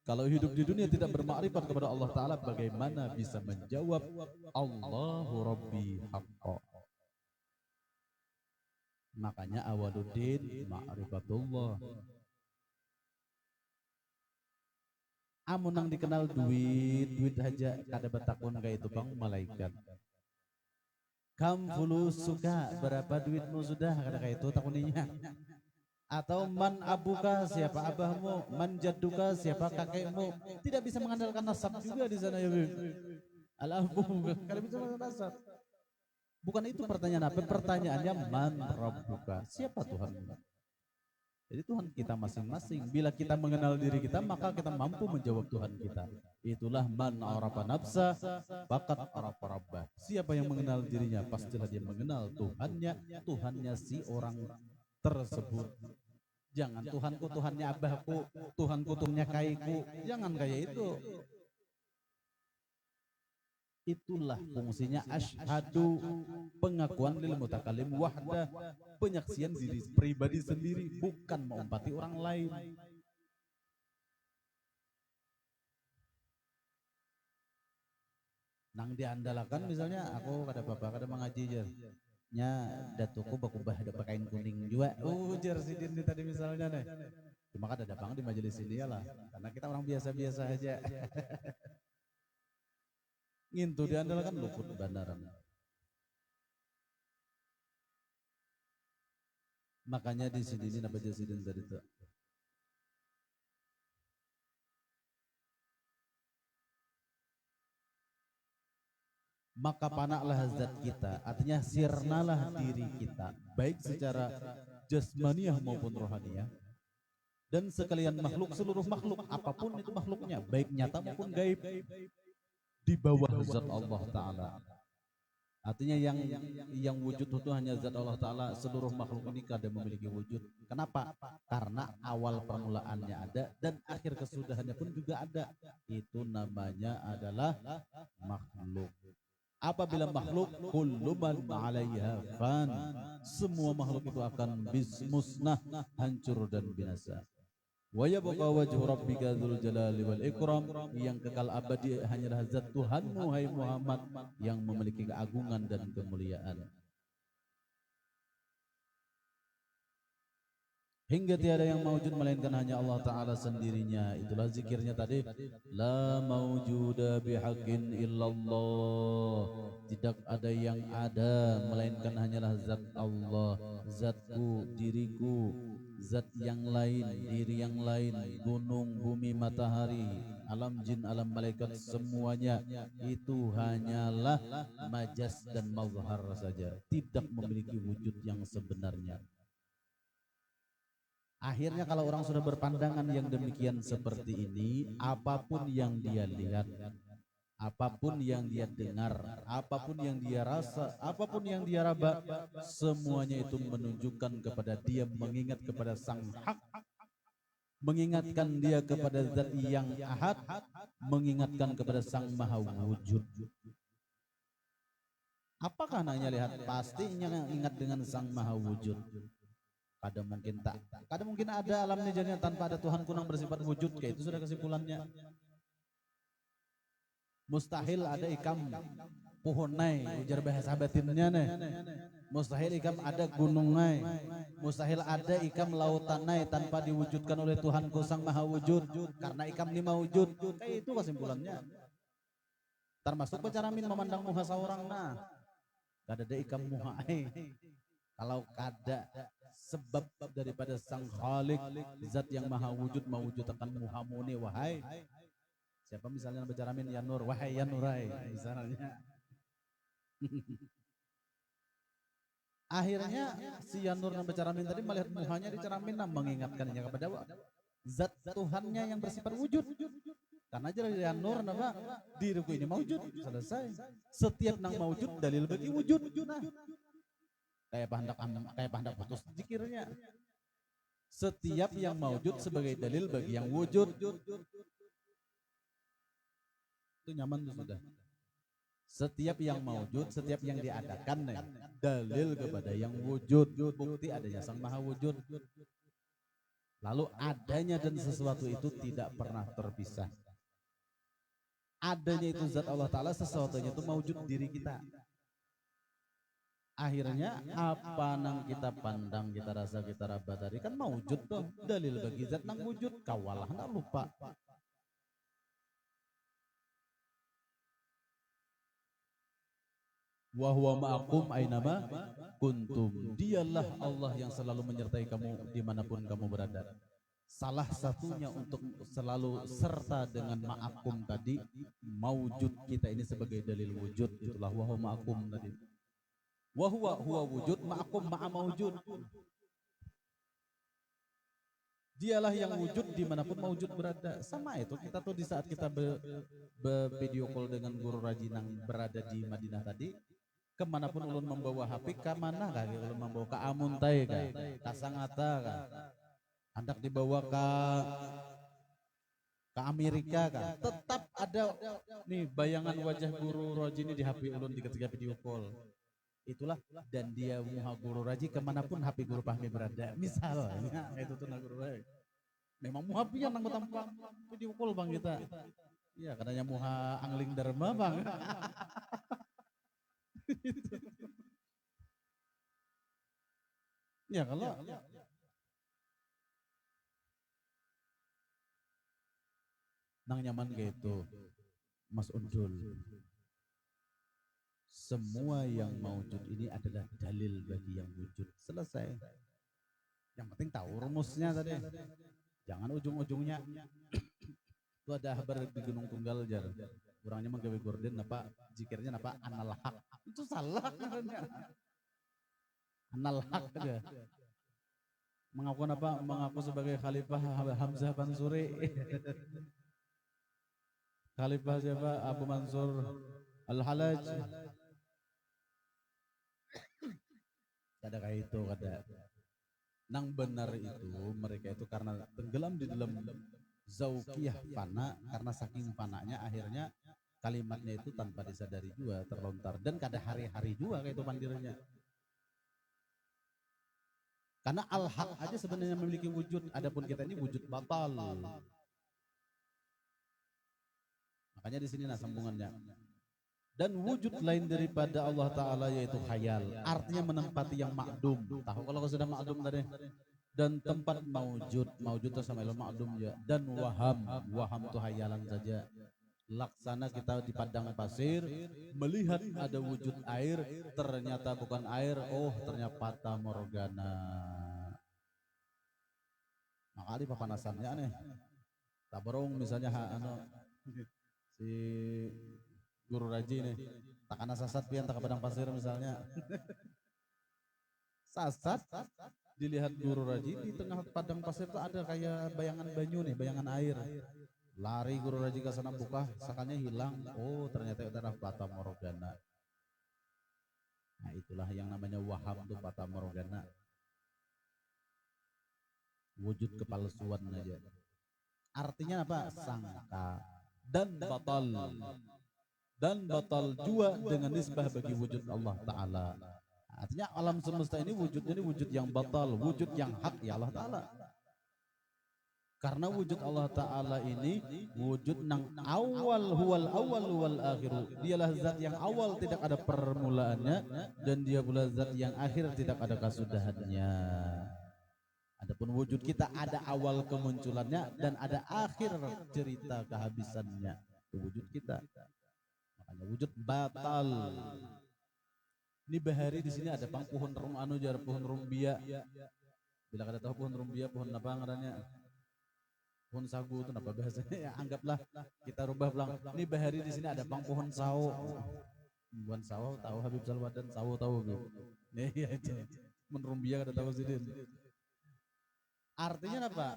Kalau hidup di dunia tidak bermakrifat kepada Allah Ta'ala, bagaimana bisa menjawab Allahu Rabbi haqqa. Makanya awaluddin ma'rifatullah. Amun nang dikenal duit aja kada bertakun kayak itu bang malaikat. Kam fulus suka, berapa duitmu sudah, kada kayak itu takuninya. Atau man abuka, siapa abahmu, man jadduka, siapa kakekmu. Tidak bisa mengandalkan nasab juga di sana ya. Al-abu, kada bisa mengandalkan nasab. Bukan itu pertanyaan apa? Pertanyaannya man rabbuka, siapa Tuhanmu? Jadi Tuhan kita masing-masing. Bila kita mengenal diri kita, maka kita mampu menjawab Tuhan kita. Itulah man arafa nafsa faqad arafa rabbah. Siapa yang mengenal dirinya, pastilah dia mengenal Tuhannya si orang tersebut. Jangan Tuhanku Tuhannya abahku, Tuhanku Tuhannya kaiku. Jangan kayak itu. Itulah fungsinya asyhadu, pengakuan lil mutakalim wahda, penyaksian diri pribadi sendiri, bukan mengumpati orang lain. Nang diandalkan misalnya aku kada bapak kada mengaji jar. Nya datuku bakubah ada kain kuning juga. Jar sidin tadi misalnya nih. Cuma kada datang di majelis ini ya lah, karena kita orang biasa-biasa aja. Ngintu diandalkan luput bandaran. Makanya di sini ini apa jasidin tadi itu. Maka panaklah zat kita, artinya sirnalah diri kita, baik secara jasmaniah maupun rohaniah. Dan sekalian makhluk, seluruh makhluk, apapun itu makhluknya, baik nyata maupun gaib, di bawah zat Allah Ta'ala. Artinya yang wujud itu hanya zat Allah Ta'ala. Seluruh makhluk ini kada memiliki wujud. Kenapa? Karena awal permulaannya ada dan akhir kesudahannya pun juga ada. Itu namanya adalah makhluk. Apabila makhluk, kullu man 'alaiha fan, semua makhluk itu akan musnah, hancur dan binasa. Wa yabqa wajhu rabbika dzul jalali wal ikram, yang kekal abadi hanyalah zat Tuhanmu hai Muhammad yang memiliki keagungan dan kemuliaan. Hingga tiada yang mawjud melainkan hanya Allah Ta'ala sendirinya. Itulah zikirnya tadi. La mawjuda bihaqqin illallah. Tidak ada yang ada melainkan hanyalah zat Allah. Zatku, diriku, zat yang lain, diri yang lain, gunung, bumi, matahari, alam jin, alam malaikat, semuanya itu hanyalah majas dan mazhar saja. Tidak memiliki wujud yang sebenarnya. Akhirnya kalau orang sudah berpandangan yang demikian seperti ini, apapun yang dia lihat, apapun yang dia dengar, apapun yang dia rasa, apapun yang dia raba, semuanya itu menunjukkan kepada dia mengingat kepada Sang Hak, mengingatkan dia kepada Zat yang Ahad, mengingatkan kepada Sang Maha Wujud. Apakah nanya lihat? Pastinya ingat dengan Sang Maha Wujud. Kada mungkin tak, kada mungkin ada alam nijarnya tanpa ada Tuhan kunang bersifat wujud, kayak itu sudah kesimpulannya. Mustahil ada ikam pohonai ujar bahasa batinnya nih. Mustahil ikam ada gunungai. Mustahil ada ikam lautanai tanpa diwujudkan oleh Tuhanku Sang Maha Wujud. Karena ikam ini mawujud. Kayak itu kesimpulannya. Termasuk Bacaramin memandang muha seorang nah. Kada ada ikam muhai. Kalau kada sebab daripada Sang Khalik, zat yang maha wujud mewujudkan muhamuni wahai. Siapa misalnya Bacaramin ya Nur, wahai ya Nurai misalnya. Akhirnya si Yanur dan Bacaramin tadi melihat muhanya di Caramin mengingatkannya kepada zat Tuhannya yang bersifat wujud. Karena aja Yanur nama diriku ini mawujud, selesai. Setiap nang mawujud dalil bagi wujud. Nah, kayak pandak putus zikirnya. Setiap yang mawujud sebagai dalil bagi yang wujud. Itu nyaman tuh sudah. Setiap yang mawujud, setiap yang diadakan dalil kepada yang wujud, bukti adanya Sang Maha Wujud. Lalu adanya dan sesuatu itu tidak pernah terpisah. Adanya itu zat Allah Ta'ala, sesuatunya itu mawujud diri kita. Akhirnya apa nang kita pandang, kita rasa, kita raba tadi kan mawujud tuh. Dalil bagi zat nang wujud, kawalah nggak lupa. Wa huwa ma'akum ainama kuntum. Dialah Allah yang selalu menyertai kamu dimanapun kamu berada. Salah satunya untuk selalu serta dengan ma'akum tadi, mawujud kita ini sebagai dalil wujud. Itulah wa huwa ma'akum tadi. Wa huwa wujud, ma'akum ma'a mawujud. Dialah yang wujud dimanapun mawujud berada. Sama itu kita tuh di saat kita video call dengan Guru Raji yang berada di Madinah tadi, kemanapun ulun membawa HP, ke mana kah ulun membawa ke Amuntai kah, ke Sangata kah, hendak dibawa ke Amerika kah, tetap ada nih bayangan wajah Guru Raji ini di HP ulun di ketika video call. Itulah dan dia muha Guru Raji kemanapun HP Guru Fahmi berada. Misalnya itu tuh Guru Raji. Memang muha pian nang tampak video call bang kita. Iya katanya muha angling dharma bang. Ya kalau nang nyaman gitu Mas Undul, semua yang mawujud ini adalah dalil bagi yang wujud. Selesai. Yang penting tahu rumusnya tadi, jangan ujung-ujungnya. Itu ada habar di Gunung Tunggal jar, kurangnya menggawe gorden apa zikirnya apa anal hak, itu salah. Anal hak aja. Mengaku sebagai Khalifah Hamzah Mansuri. Khalifah siapa? Abu Mansur Al-Halaj. Ada kayak itu kada. Nang benar itu mereka itu karena tenggelam di dalam zaukiyah fana, karena saking fananya akhirnya kalimatnya itu tanpa disadari juga terlontar dan kada hari-hari juga kayak itu pandirnya. Karena al-haq aja sebenarnya memiliki wujud, adapun kita ini wujud batal. Makanya di sini nah sambungannya. Dan wujud lain daripada Allah Ta'ala yaitu khayal, artinya menempati yang makdum. Tahu kalau sudah makdum tadi. Dan tempat mawujud itu sama ilmu makdum ya. Dan waham itu hayalan saja. Laksana kita di padang pasir melihat ada wujud air, ternyata bukan air, oh ternyata fata morgana. Makali papanasannya nih tabarong misalnya si Guru Raji nih takana sasat pian tak padang pasir misalnya. Sasat dilihat Guru Raji di tengah padang pasir itu ada kayak bayangan banyu nih, bayangan air. Lari Guru Raji ke sana buka, sakanya hilang. Oh, ternyata itu adalah fata morgana. Nah, itulah yang namanya waham itu fata morgana. Wujud kepalsuan aja. Artinya apa? Sangka dan batal. Dan batal juga dengan nisbah bagi wujud Allah Ta'ala. Artinya alam semesta ini wujudnya ini wujud yang batal, wujud yang hak ya Allah Ta'ala. Karena wujud Allah Ta'ala ini wujud nang awal huwal awal wal akhiru. Dialah zat yang awal tidak ada permulaannya, dan dia pula zat yang akhir tidak ada kesudahannya. Adapun wujud kita ada awal kemunculannya dan ada akhir cerita kehabisannya. Itu wujud kita. Makanya wujud batal. Ini bahari di sini ada pang pohon pohon rumbia. Bila kada tahu pohon rumbia, pohon apa ngarannya? Pohon sagu itu apa bahasanya? Ya, anggaplah kita rubah pelang. Ini bahari di sini ada pang pohon sawo. Pohon sawo tahu Habib Salwadan, sawo tahu gitu. Nih ya itu. Pohon rumbia kada tahu sih. Artinya apa?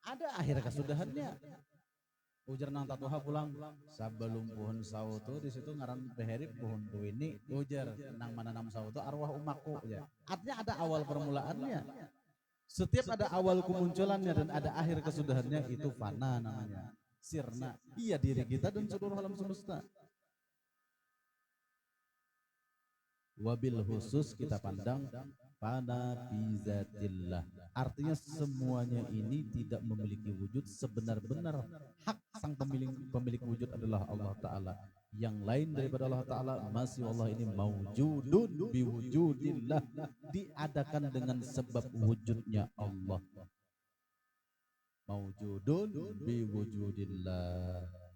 Ada akhir kesudahannya. Ujar nang tatuha pulang sebelum pohon sawo itu di situ ngaran beheri pohon ini ujar nang mana nam sawo itu arwah umaku ya. Artinya ada awal permulaannya. Setiap ada awal kemunculannya dan ada akhir kesudahannya, itu fana namanya. Sirna. Iya diri kita dan seluruh alam semesta. Wabil khusus kita pandang fana bizatillah. Artinya semuanya ini tidak memiliki wujud, sebenar-benar hak sang pemilik wujud adalah Allah Ta'ala. Yang lain daripada Allah Ta'ala masih Allah ini maujudun biwujudillah, diadakan dengan sebab wujudnya Allah. Maujudun biwujudillah.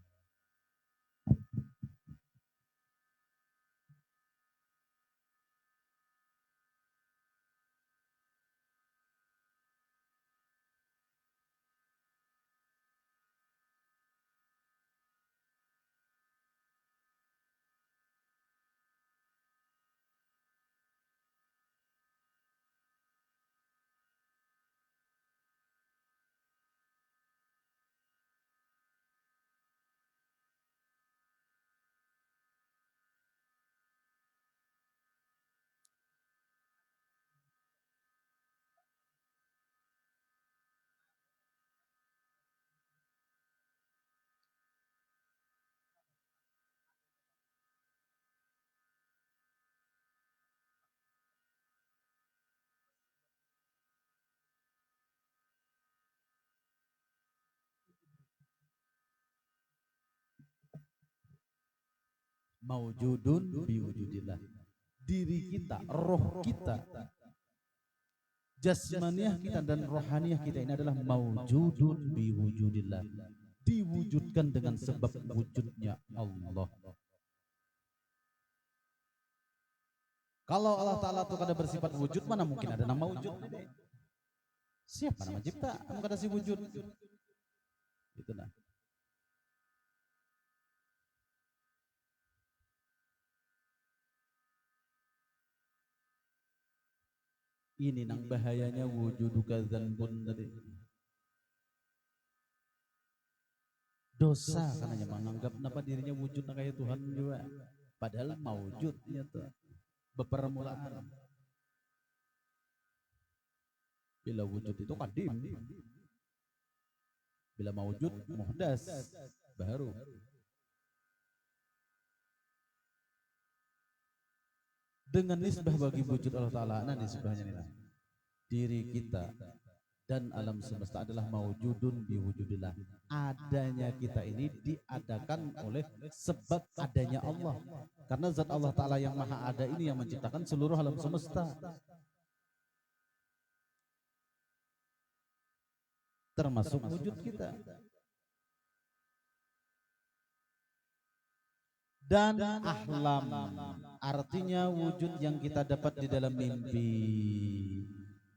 Maujudun biwujudillah. Diri kita, roh kita, jasmaniah kita dan rohaniah kita ini adalah maujudun biwujudillah. Diwujudkan dengan sebab wujudnya Allah. Kalau Allah Ta'ala itu kada bersifat wujud, mana mungkin ada nama wujud? Siapa nama cipta? Kamu kada si wujud. Itu nah. Ini nang bahayanya wujuduka dzanbun tadi. Dosa karena menganggap kenapa dirinya wujud kayak Tuhan juga. Padahal maujudnya tuh bepermulaan. Bila wujud itu kadim. Bila maujud muhdas baru. Dengan nisbah bagi wujud Allah Ta'ala, nah nisbahnya nih, diri kita dan alam semesta adalah maujudun biwujudillah. Adanya kita ini diadakan oleh sebab adanya Allah. Karena zat Allah Ta'ala yang maha ada ini yang menciptakan seluruh alam semesta. Termasuk wujud kita. Dan ahlam, artinya wujud yang kita dapat di dalam mimpi.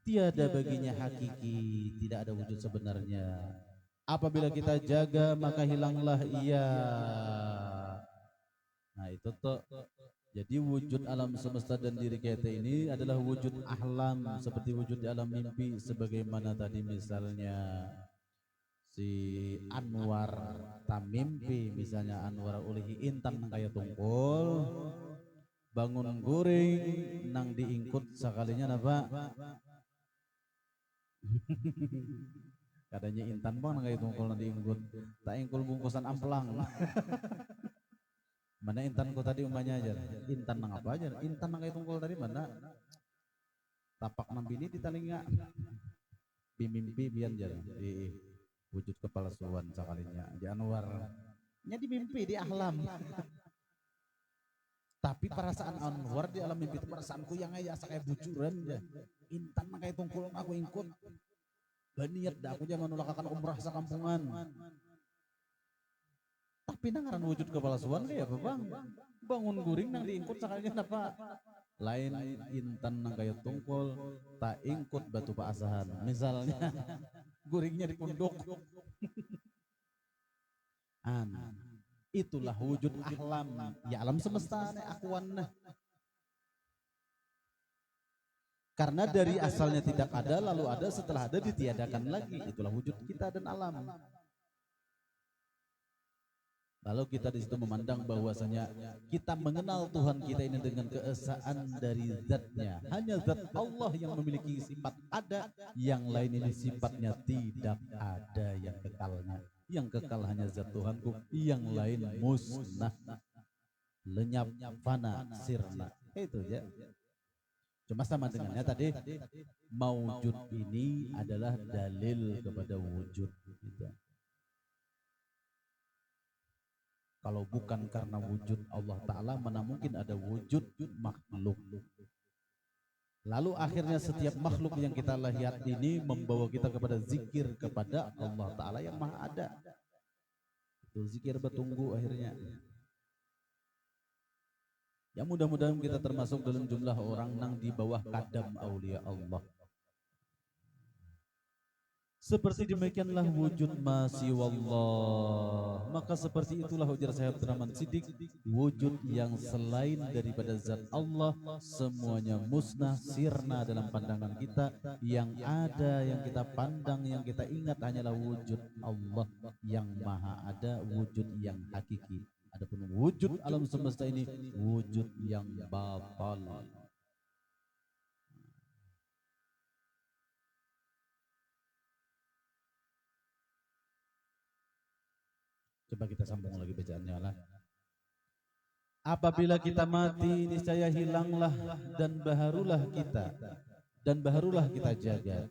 Tiada baginya hakiki, tidak ada wujud sebenarnya. Apabila kita jaga maka hilanglah ia. Nah itu tuh. Jadi wujud alam semesta dan diri kita ini adalah wujud ahlam, seperti wujud di alam mimpi. Sebagaimana tadi misalnya si Anwar tamimpi, misalnya Anwar ulihi intan nang kaya tungkul, bangun guring nang diingkut sekalinya napa katanya intan bang nang kaya tungkul nang diingkut, tak ingkul bungkusan amplang. Mana intanku tadi umpanya aja, intan nang apa aja, intan nang kaya tungkul tadi mana tapak nang bini di telinga. Bimimpi bian jalan di wujud kepalsuan sakalinya di Anwar. Nya di mimpi di ahlam. Tapi perasaan Anwar di alam mimpi itu perasaanku yang aya asa kayak bujuran ya. Intan mah kayak tungkul aku ingkut. Baniat dah aku jangan nulakakan umrah sakampungan. Tapi nangaran wujud kepalsuan kayak apa bang? Bangun guring nang diingkut sakalinya apa? Lain intan nang kayak tungkul, tak ingkut batu paasahan. Misalnya guringnya dipunduk. Itulah wujud ahlam, ya alam semesta akuan. Karena dari asalnya tidak ada, lalu ada, setelah ada ditiadakan lagi. Itulah wujud kita dan alam. Lalu kita di situ memandang bahwasanya kita mengenal Tuhan kita ini dengan keesaan dari zatnya. Hanya zat Allah yang memiliki sifat ada, yang lain ini sifatnya tidak ada yang kekalnya. Yang kekal hanya zat Tuhanku, yang lain musnah, lenyap, fana, sirna. Itu ya. Cuma sama dengannya tadi, maujud ini adalah dalil kepada wujud kita. Kalau bukan karena wujud Allah Ta'ala, mana mungkin ada wujud makhluk. Lalu akhirnya setiap makhluk yang kita lihat ini membawa kita kepada zikir kepada Allah Ta'ala yang maha ada. Itu zikir bertunggu akhirnya. Ya mudah-mudahan kita termasuk dalam jumlah orang yang di bawah kadam aulia Allah. Seperti demikianlah wujud masih wallah. Maka seperti itulah ujar Syekh Abdurrahman Siddiq, wujud yang selain daripada zat Allah semuanya musnah, sirna dalam pandangan kita. Yang ada, yang kita pandang, yang kita ingat hanyalah wujud Allah yang maha ada, wujud yang hakiki. Adapun wujud alam semesta ini wujud yang batal. Coba kita sambung lagi bacaannya lah. Apabila kita mati, niscaya hilanglah dan baharulah kita jaga.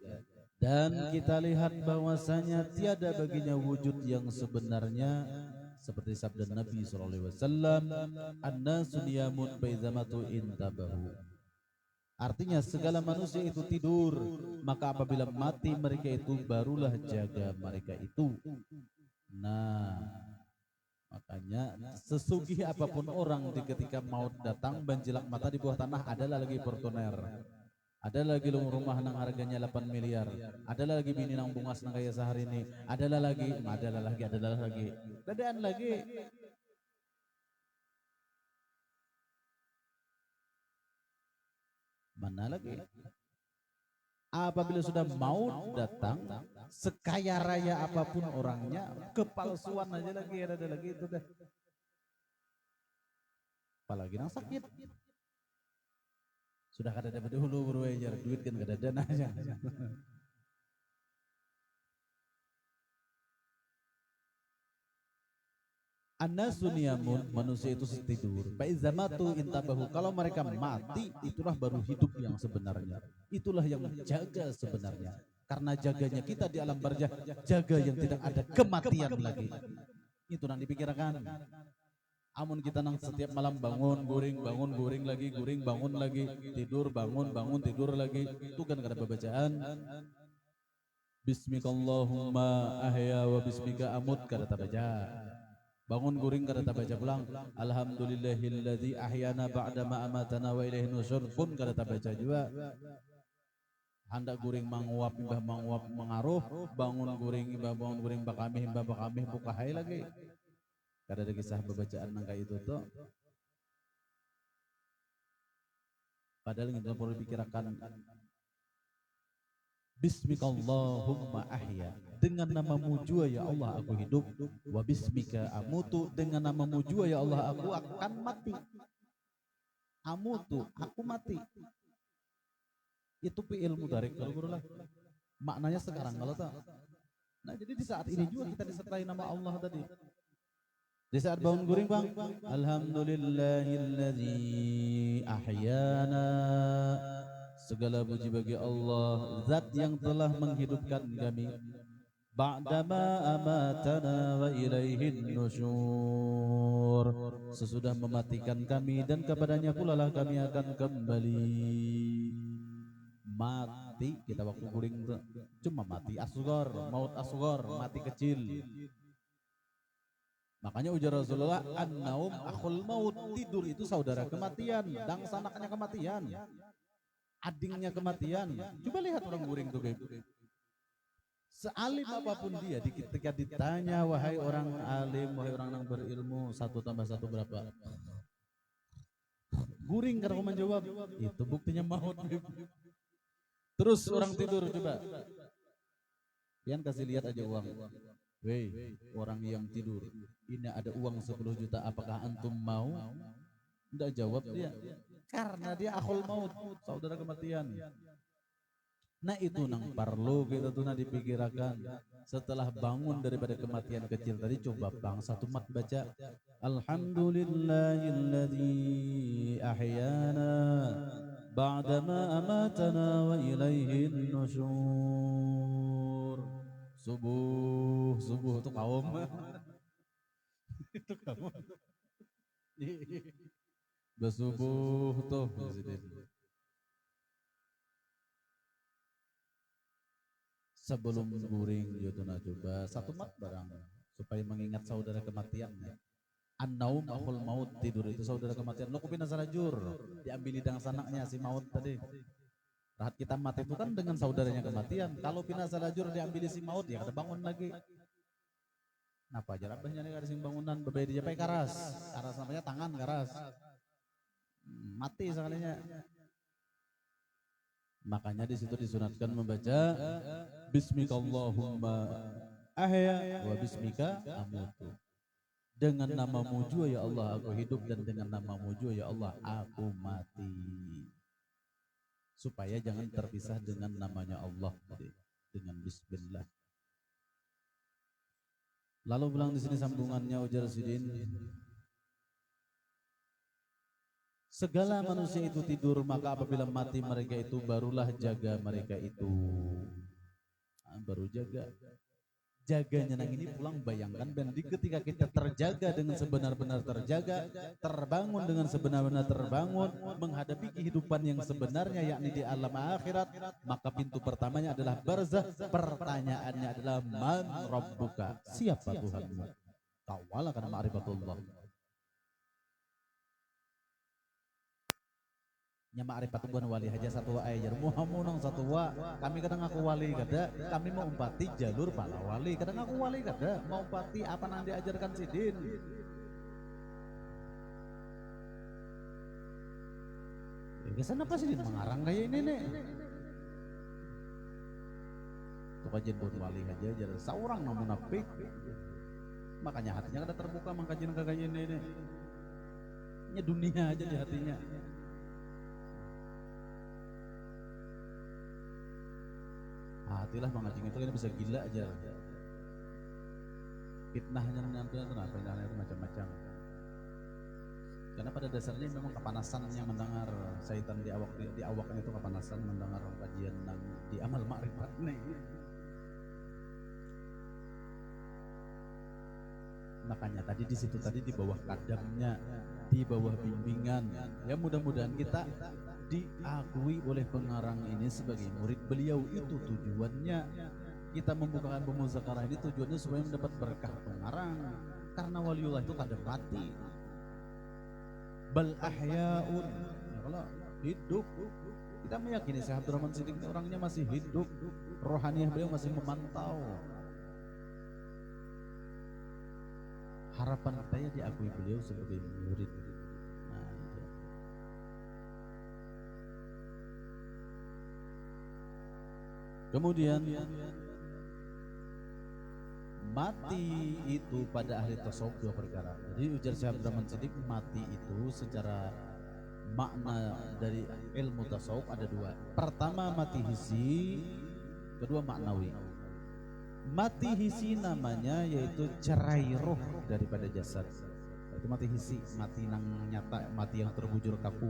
Dan kita lihat bahwasanya tiada baginya wujud yang sebenarnya, seperti sabda Nabi SAW, an-nasu niyamun baizamatu intabahu. Artinya segala manusia itu tidur, maka apabila mati mereka itu barulah jaga mereka itu. Nah, makanya sesugih apapun orang di ketika maut datang banjilak mata di bawah tanah adalah lagi Fortuner, adalah lagi rumah nang harganya 8 miliar, adalah lagi bini nang bungas nang kaya sehari ini, adalah lagi dadaan lagi. Mana lagi? Apabila sudah maut datang, sekaya raya apapun orangnya, kepalsuan aja lagi ada lagi itu dah. Apalagi yang sakit. Sudah kada dapat dulu berwajar duit kan kada dana aja. An-nasu niyamun, manusia itu tidur. Faizamatu intabahu, kalau mereka mati itulah baru hidup yang sebenarnya. Itulah yang jaga sebenarnya. Karena jaganya kita di alam barzah, jaga yang tidak ada kematian lagi. Itu yang dipikirkan. Amun kita nang setiap malam bangun guring lagi, guring bangun lagi, tidur bangun tidur lagi. Itu kan kada bacaan. Bismikallahumma ahya wa bismika amut kada tabaca. Bangun guring kada tabaca pulang. Alhamdulillahilladzi ahyana ba'da ma amatana wa ilaihi nusyur pun kada tabaca juga. Hendak guring manguap mengaruh, bangun guring bakamih buka hai lagi. Kada ada kisah bacaan nang kayak itu tuh. Padahal kita perlu dipikirkan. Bismikallahumma ahya, dengan namamu jua ya Allah aku hidup. Wa bismika amutu, dengan namamu jua ya Allah aku akan mati. Amutu, aku mati. Itu fi'il mudhari kalau guru lah. Maknanya sekarang kalau tak. Nah jadi di saat ini juga kita disertai nama Allah tadi. Di saat bangun guring bang, alhamdulillahilladzi ahyana Segala puji bagi Allah, Zat yang telah menghidupkan kami ba'dama amatana wa ilaihin nusyur, sesudah mematikan kami dan kepadanya pula lah kami akan kembali. Mati kita waktu guring itu cuma mati asghar, maut asghar, mati kecil. Makanya ujar Rasulullah, an-naum akhul maut, tidur itu saudara kematian, dangsanaknya kematian, adingnya kematian. Coba lihat orang guring tuh, Beb. Sealim apapun dia, ketika ditanya, wahai orang alim, wahai orang yang berilmu, 1 tambah 1 berapa? Guring karena menjawab, itu buktinya maut. Terus orang tidur, coba. Pian kasih lihat aja uang. Weh, orang yang tidur, ini ada uang 10 juta, apakah antum mau? Tidak jawab dia. Karena dia akhul maut, saudara kematian. Nah itu nang perlu kita tuh dipikirkan. Setelah bangun daripada kematian kecil tadi, coba bang satu mat baca Alhamdulillahilladzi ahyana ba'dama amatana wa ilaihin nusyur. Subuh, subuh itu kaum. Itu kamu. Bersubuh tuh sebelum guring jodona coba 1 mat barang supaya mengingat saudara kematiannya. An-naum akhul maut, tidur itu saudara kematian. Lo kupina sarajur diambil hidang sanaknya si maut tadi. Rahat kita mati itu kan dengan saudaranya kematian. Kalau pina sarajur diambil si maut ya kada bangun lagi. Napa aja rabahnya nih kada sing bangunan bebeda dia pakai karas. Karas namanya tangan karas. Mati sekalinya. Makanya di situ disunatkan membaca Bismikallahumma ahya wa bismika amutu. Dengan namamu jua ya Allah aku hidup, dan dengan namamu jua ya Allah aku mati. Supaya jangan terpisah dengan namanya Allah, dengan bismillah. Lalu bilang di sini sambungannya ujar Sidin. Segala manusia itu tidur, maka apabila mati mereka itu barulah jaga mereka itu. Baru jaga. Jaganya nang ini pulang bayangkan, dan ketika kita terjaga dengan sebenar-benar terjaga, terbangun dengan sebenar-benar terbangun, menghadapi kehidupan yang sebenarnya yakni di alam akhirat, maka pintu pertamanya adalah barzah. Pertanyaannya adalah man rabbuka, siapa Tuhanmu? Tawala karena ma'rifatullah. Nya ma'rifat bukan wali haja satu wa ajar muhamunang satu wa, kami kadang aku wali kada, kami mau umpati jalur para wali, kadang aku wali kada, mau umpati apa nang diajarkan Sidin. Kesan apa Sidin mengarang kayak ini nih? Tuh kajian buat wali haja ajar seorang namun munafik, makanya hatinya kada terbuka mengkajian kayak ini. Nya dunia aja di hatinya. Hatilah mengajing itu kan bisa gila aja. Fitnahnya nanti kenapa itu macam-macam. Karena pada dasarnya memang kepanasan yang mendengar syaitan di awaknya itu kepanasan mendengar kajian di amal makrifat nih. Makanya tadi di situ tadi di bawah kadamnya, di bawah bimbingan, ya mudah-mudahan kita diakui oleh pengarang ini sebagai murid beliau. Itu tujuannya kita membukakan pemuzakarah ini, tujuannya supaya mendapat berkah pengarang, karena waliullah itu kada mati, bal ahyaun, ya, kalau hidup kita meyakini Syekh Abdul Rahman Siddiq orangnya masih hidup, rohaniah beliau masih memantau. Harapan kita ya diakui beliau sebagai murid. Kemudian mati itu pada ahli tasawuf 2 perkara. Jadi ujar Syekh Abdul Rahman Siddiq, mati itu secara makna dari ilmu tasawuf ada 2. Pertama mati hissi, kedua maknawi. Mati hissi namanya yaitu cerai roh daripada jasad. Itu mati hissi, mati nang nyata, mati yang terbujur kaku.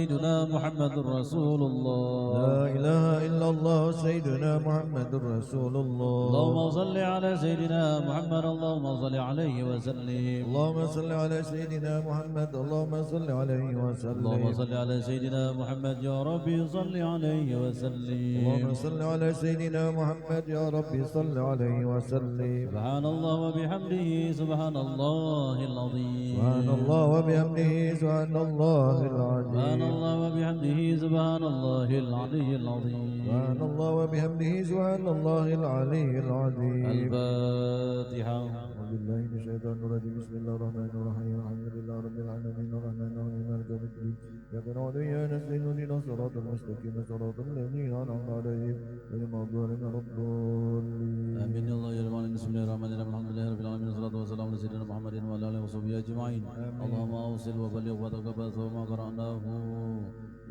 سيدنا محمد رسول الله. لا إله إلا الله سيدنا محمد رسول الله. اللهم صل على سيدنا محمد اللهم صل عليه وسلم. اللهم صل على سيدنا محمد اللهم صل عليه وسلم. اللهم صل على سيدنا محمد يا ربي صل عليه وسلم. اللهم صل على سيدنا محمد يا ربي صل عليه وسلم. سبحان الله وبحمده سبحان الله العظيم. سبحان الله وبحمده سبحان الله العظيم. سبحان الله وبحمده سبحان الله العلي العظيم. سبحان الله وبحمده سبحان الله العلي العظيم. الفاتحة. أعوذ بالله من الشيطان الرجيم. بسم الله الرحمن الرحيم. الحمد لله رب العالمين الرحمن الرحيم مالك يوم الدين. إياك نعبد وإياك نستعين اهدنا الصراط المستقيم صراط الذين أنعمت عليهم غير المغضوب عليهم ولا الضالين. آمين يا الله يا رب العالمين. بسم الله الرحمن الرحيم. الحمد لله رب العالمين والصلاة والسلام على سيدنا محمد وعلى آله وصحبه أجمعين. اللهم أوصل وبلغ وتقبل وما قرأناه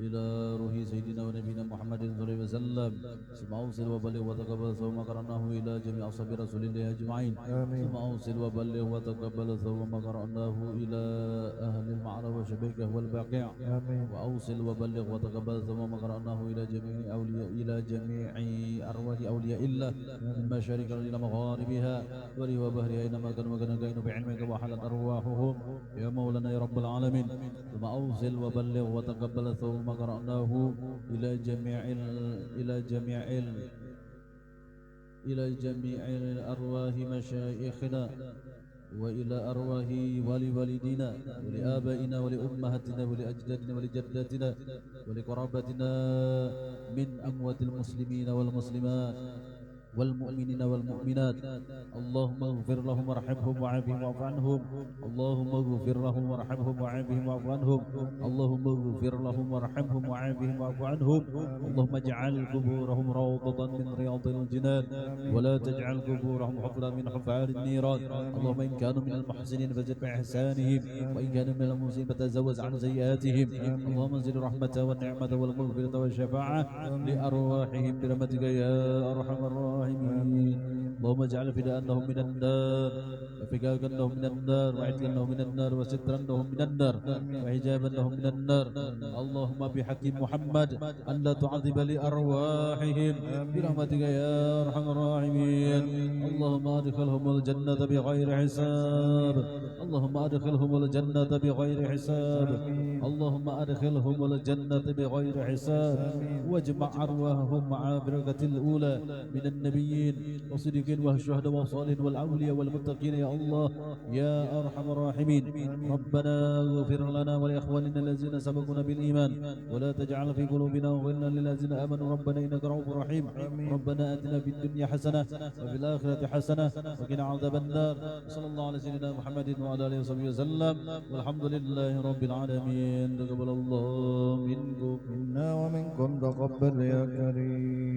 إلى روح سيدنا ونبينا محمد صلى الله عليه وسلم. ثم أوصل وبلغ وتقبل وما قرأناه إلى جميع أصحاب رسول الله أجمعين. ثم أوصل وبلغ وتقبل وما قرأناه إلى أهل المعرفة وشبيكه والبقيع. وأوصل وبلغ وتقبل وما قرأناه إلى جميع أرواح أولياء الله من مشارق إلى مغاربها وبهرها أينما كانوا كائن بعلمك وحلت أرواحهم يا مولانا يا رب العالمين. ثم أوصل وبلغ وتقبل ثم قرأناه إلى جميع الأرواح مشايخنا وإلى أرواح ولوالدينا ولآبائنا ولأمهاتنا ولأجدادنا ولجداتنا ولقرابتنا من أموات المسلمين والمسلمات والمؤمنين والمؤمنات. اللهم اغفر لهم وارحمهم وعافهم واعف عنهم. اللهم اغفر لهم وارحمهم وعافهم واعف عنهم. اللهم اغفر لهم وارحمهم وعافهم واعف عنهم. اللهم اجعل قبورهم روضة من رياض الجنان ولا تجعل قبورهم حفرا من حفار النيران. اللهم إن كانوا من المحسنين فزد بإحسانهم وإن كانوا من المسيئين فتزوز عن سيئاتهم. اللهم انزل الرحمة والنعمة والمغفرة والشفاعة لأرواحهم برحمتك يا أرحم الراحمين. اللهم اجعل فداءهم من النار وفكاكا لهم من النار وعتقا لهم من النار وسترا لهم من النار وحجابا لهم من النار. اللهم بحق محمد أن لا تعذب لأرواحهم برحمتك يا أرحم الراحمين. اللهم أدخلهم الجنة بغير حساب. اللهم أدخلهم الجنة بغير حساب. اللهم أدخلهم الجنة بغير حساب واجمع أرواحهم مع بركة الأولى من النبيين والصديقين والشهداء والصالحين والأولياء والمتقين يا الله يا أرحم الراحمين. ربنا اغفر لنا ولإخواننا الذين سبقونا بالإيمان ولا تجعل في قلوبنا غلا للذين آمنوا ربنا إنك رؤوف رحيم. ربنا آتنا في الدنيا حسنة وفي الآخرة حسنة وقنا عذاب النار. صلى الله على سيدنا محمد وعلى آله وصحبه وسلم والحمد لله رب العالمين. تقبل الله منكم منا ومنكم تقبل يا كريم.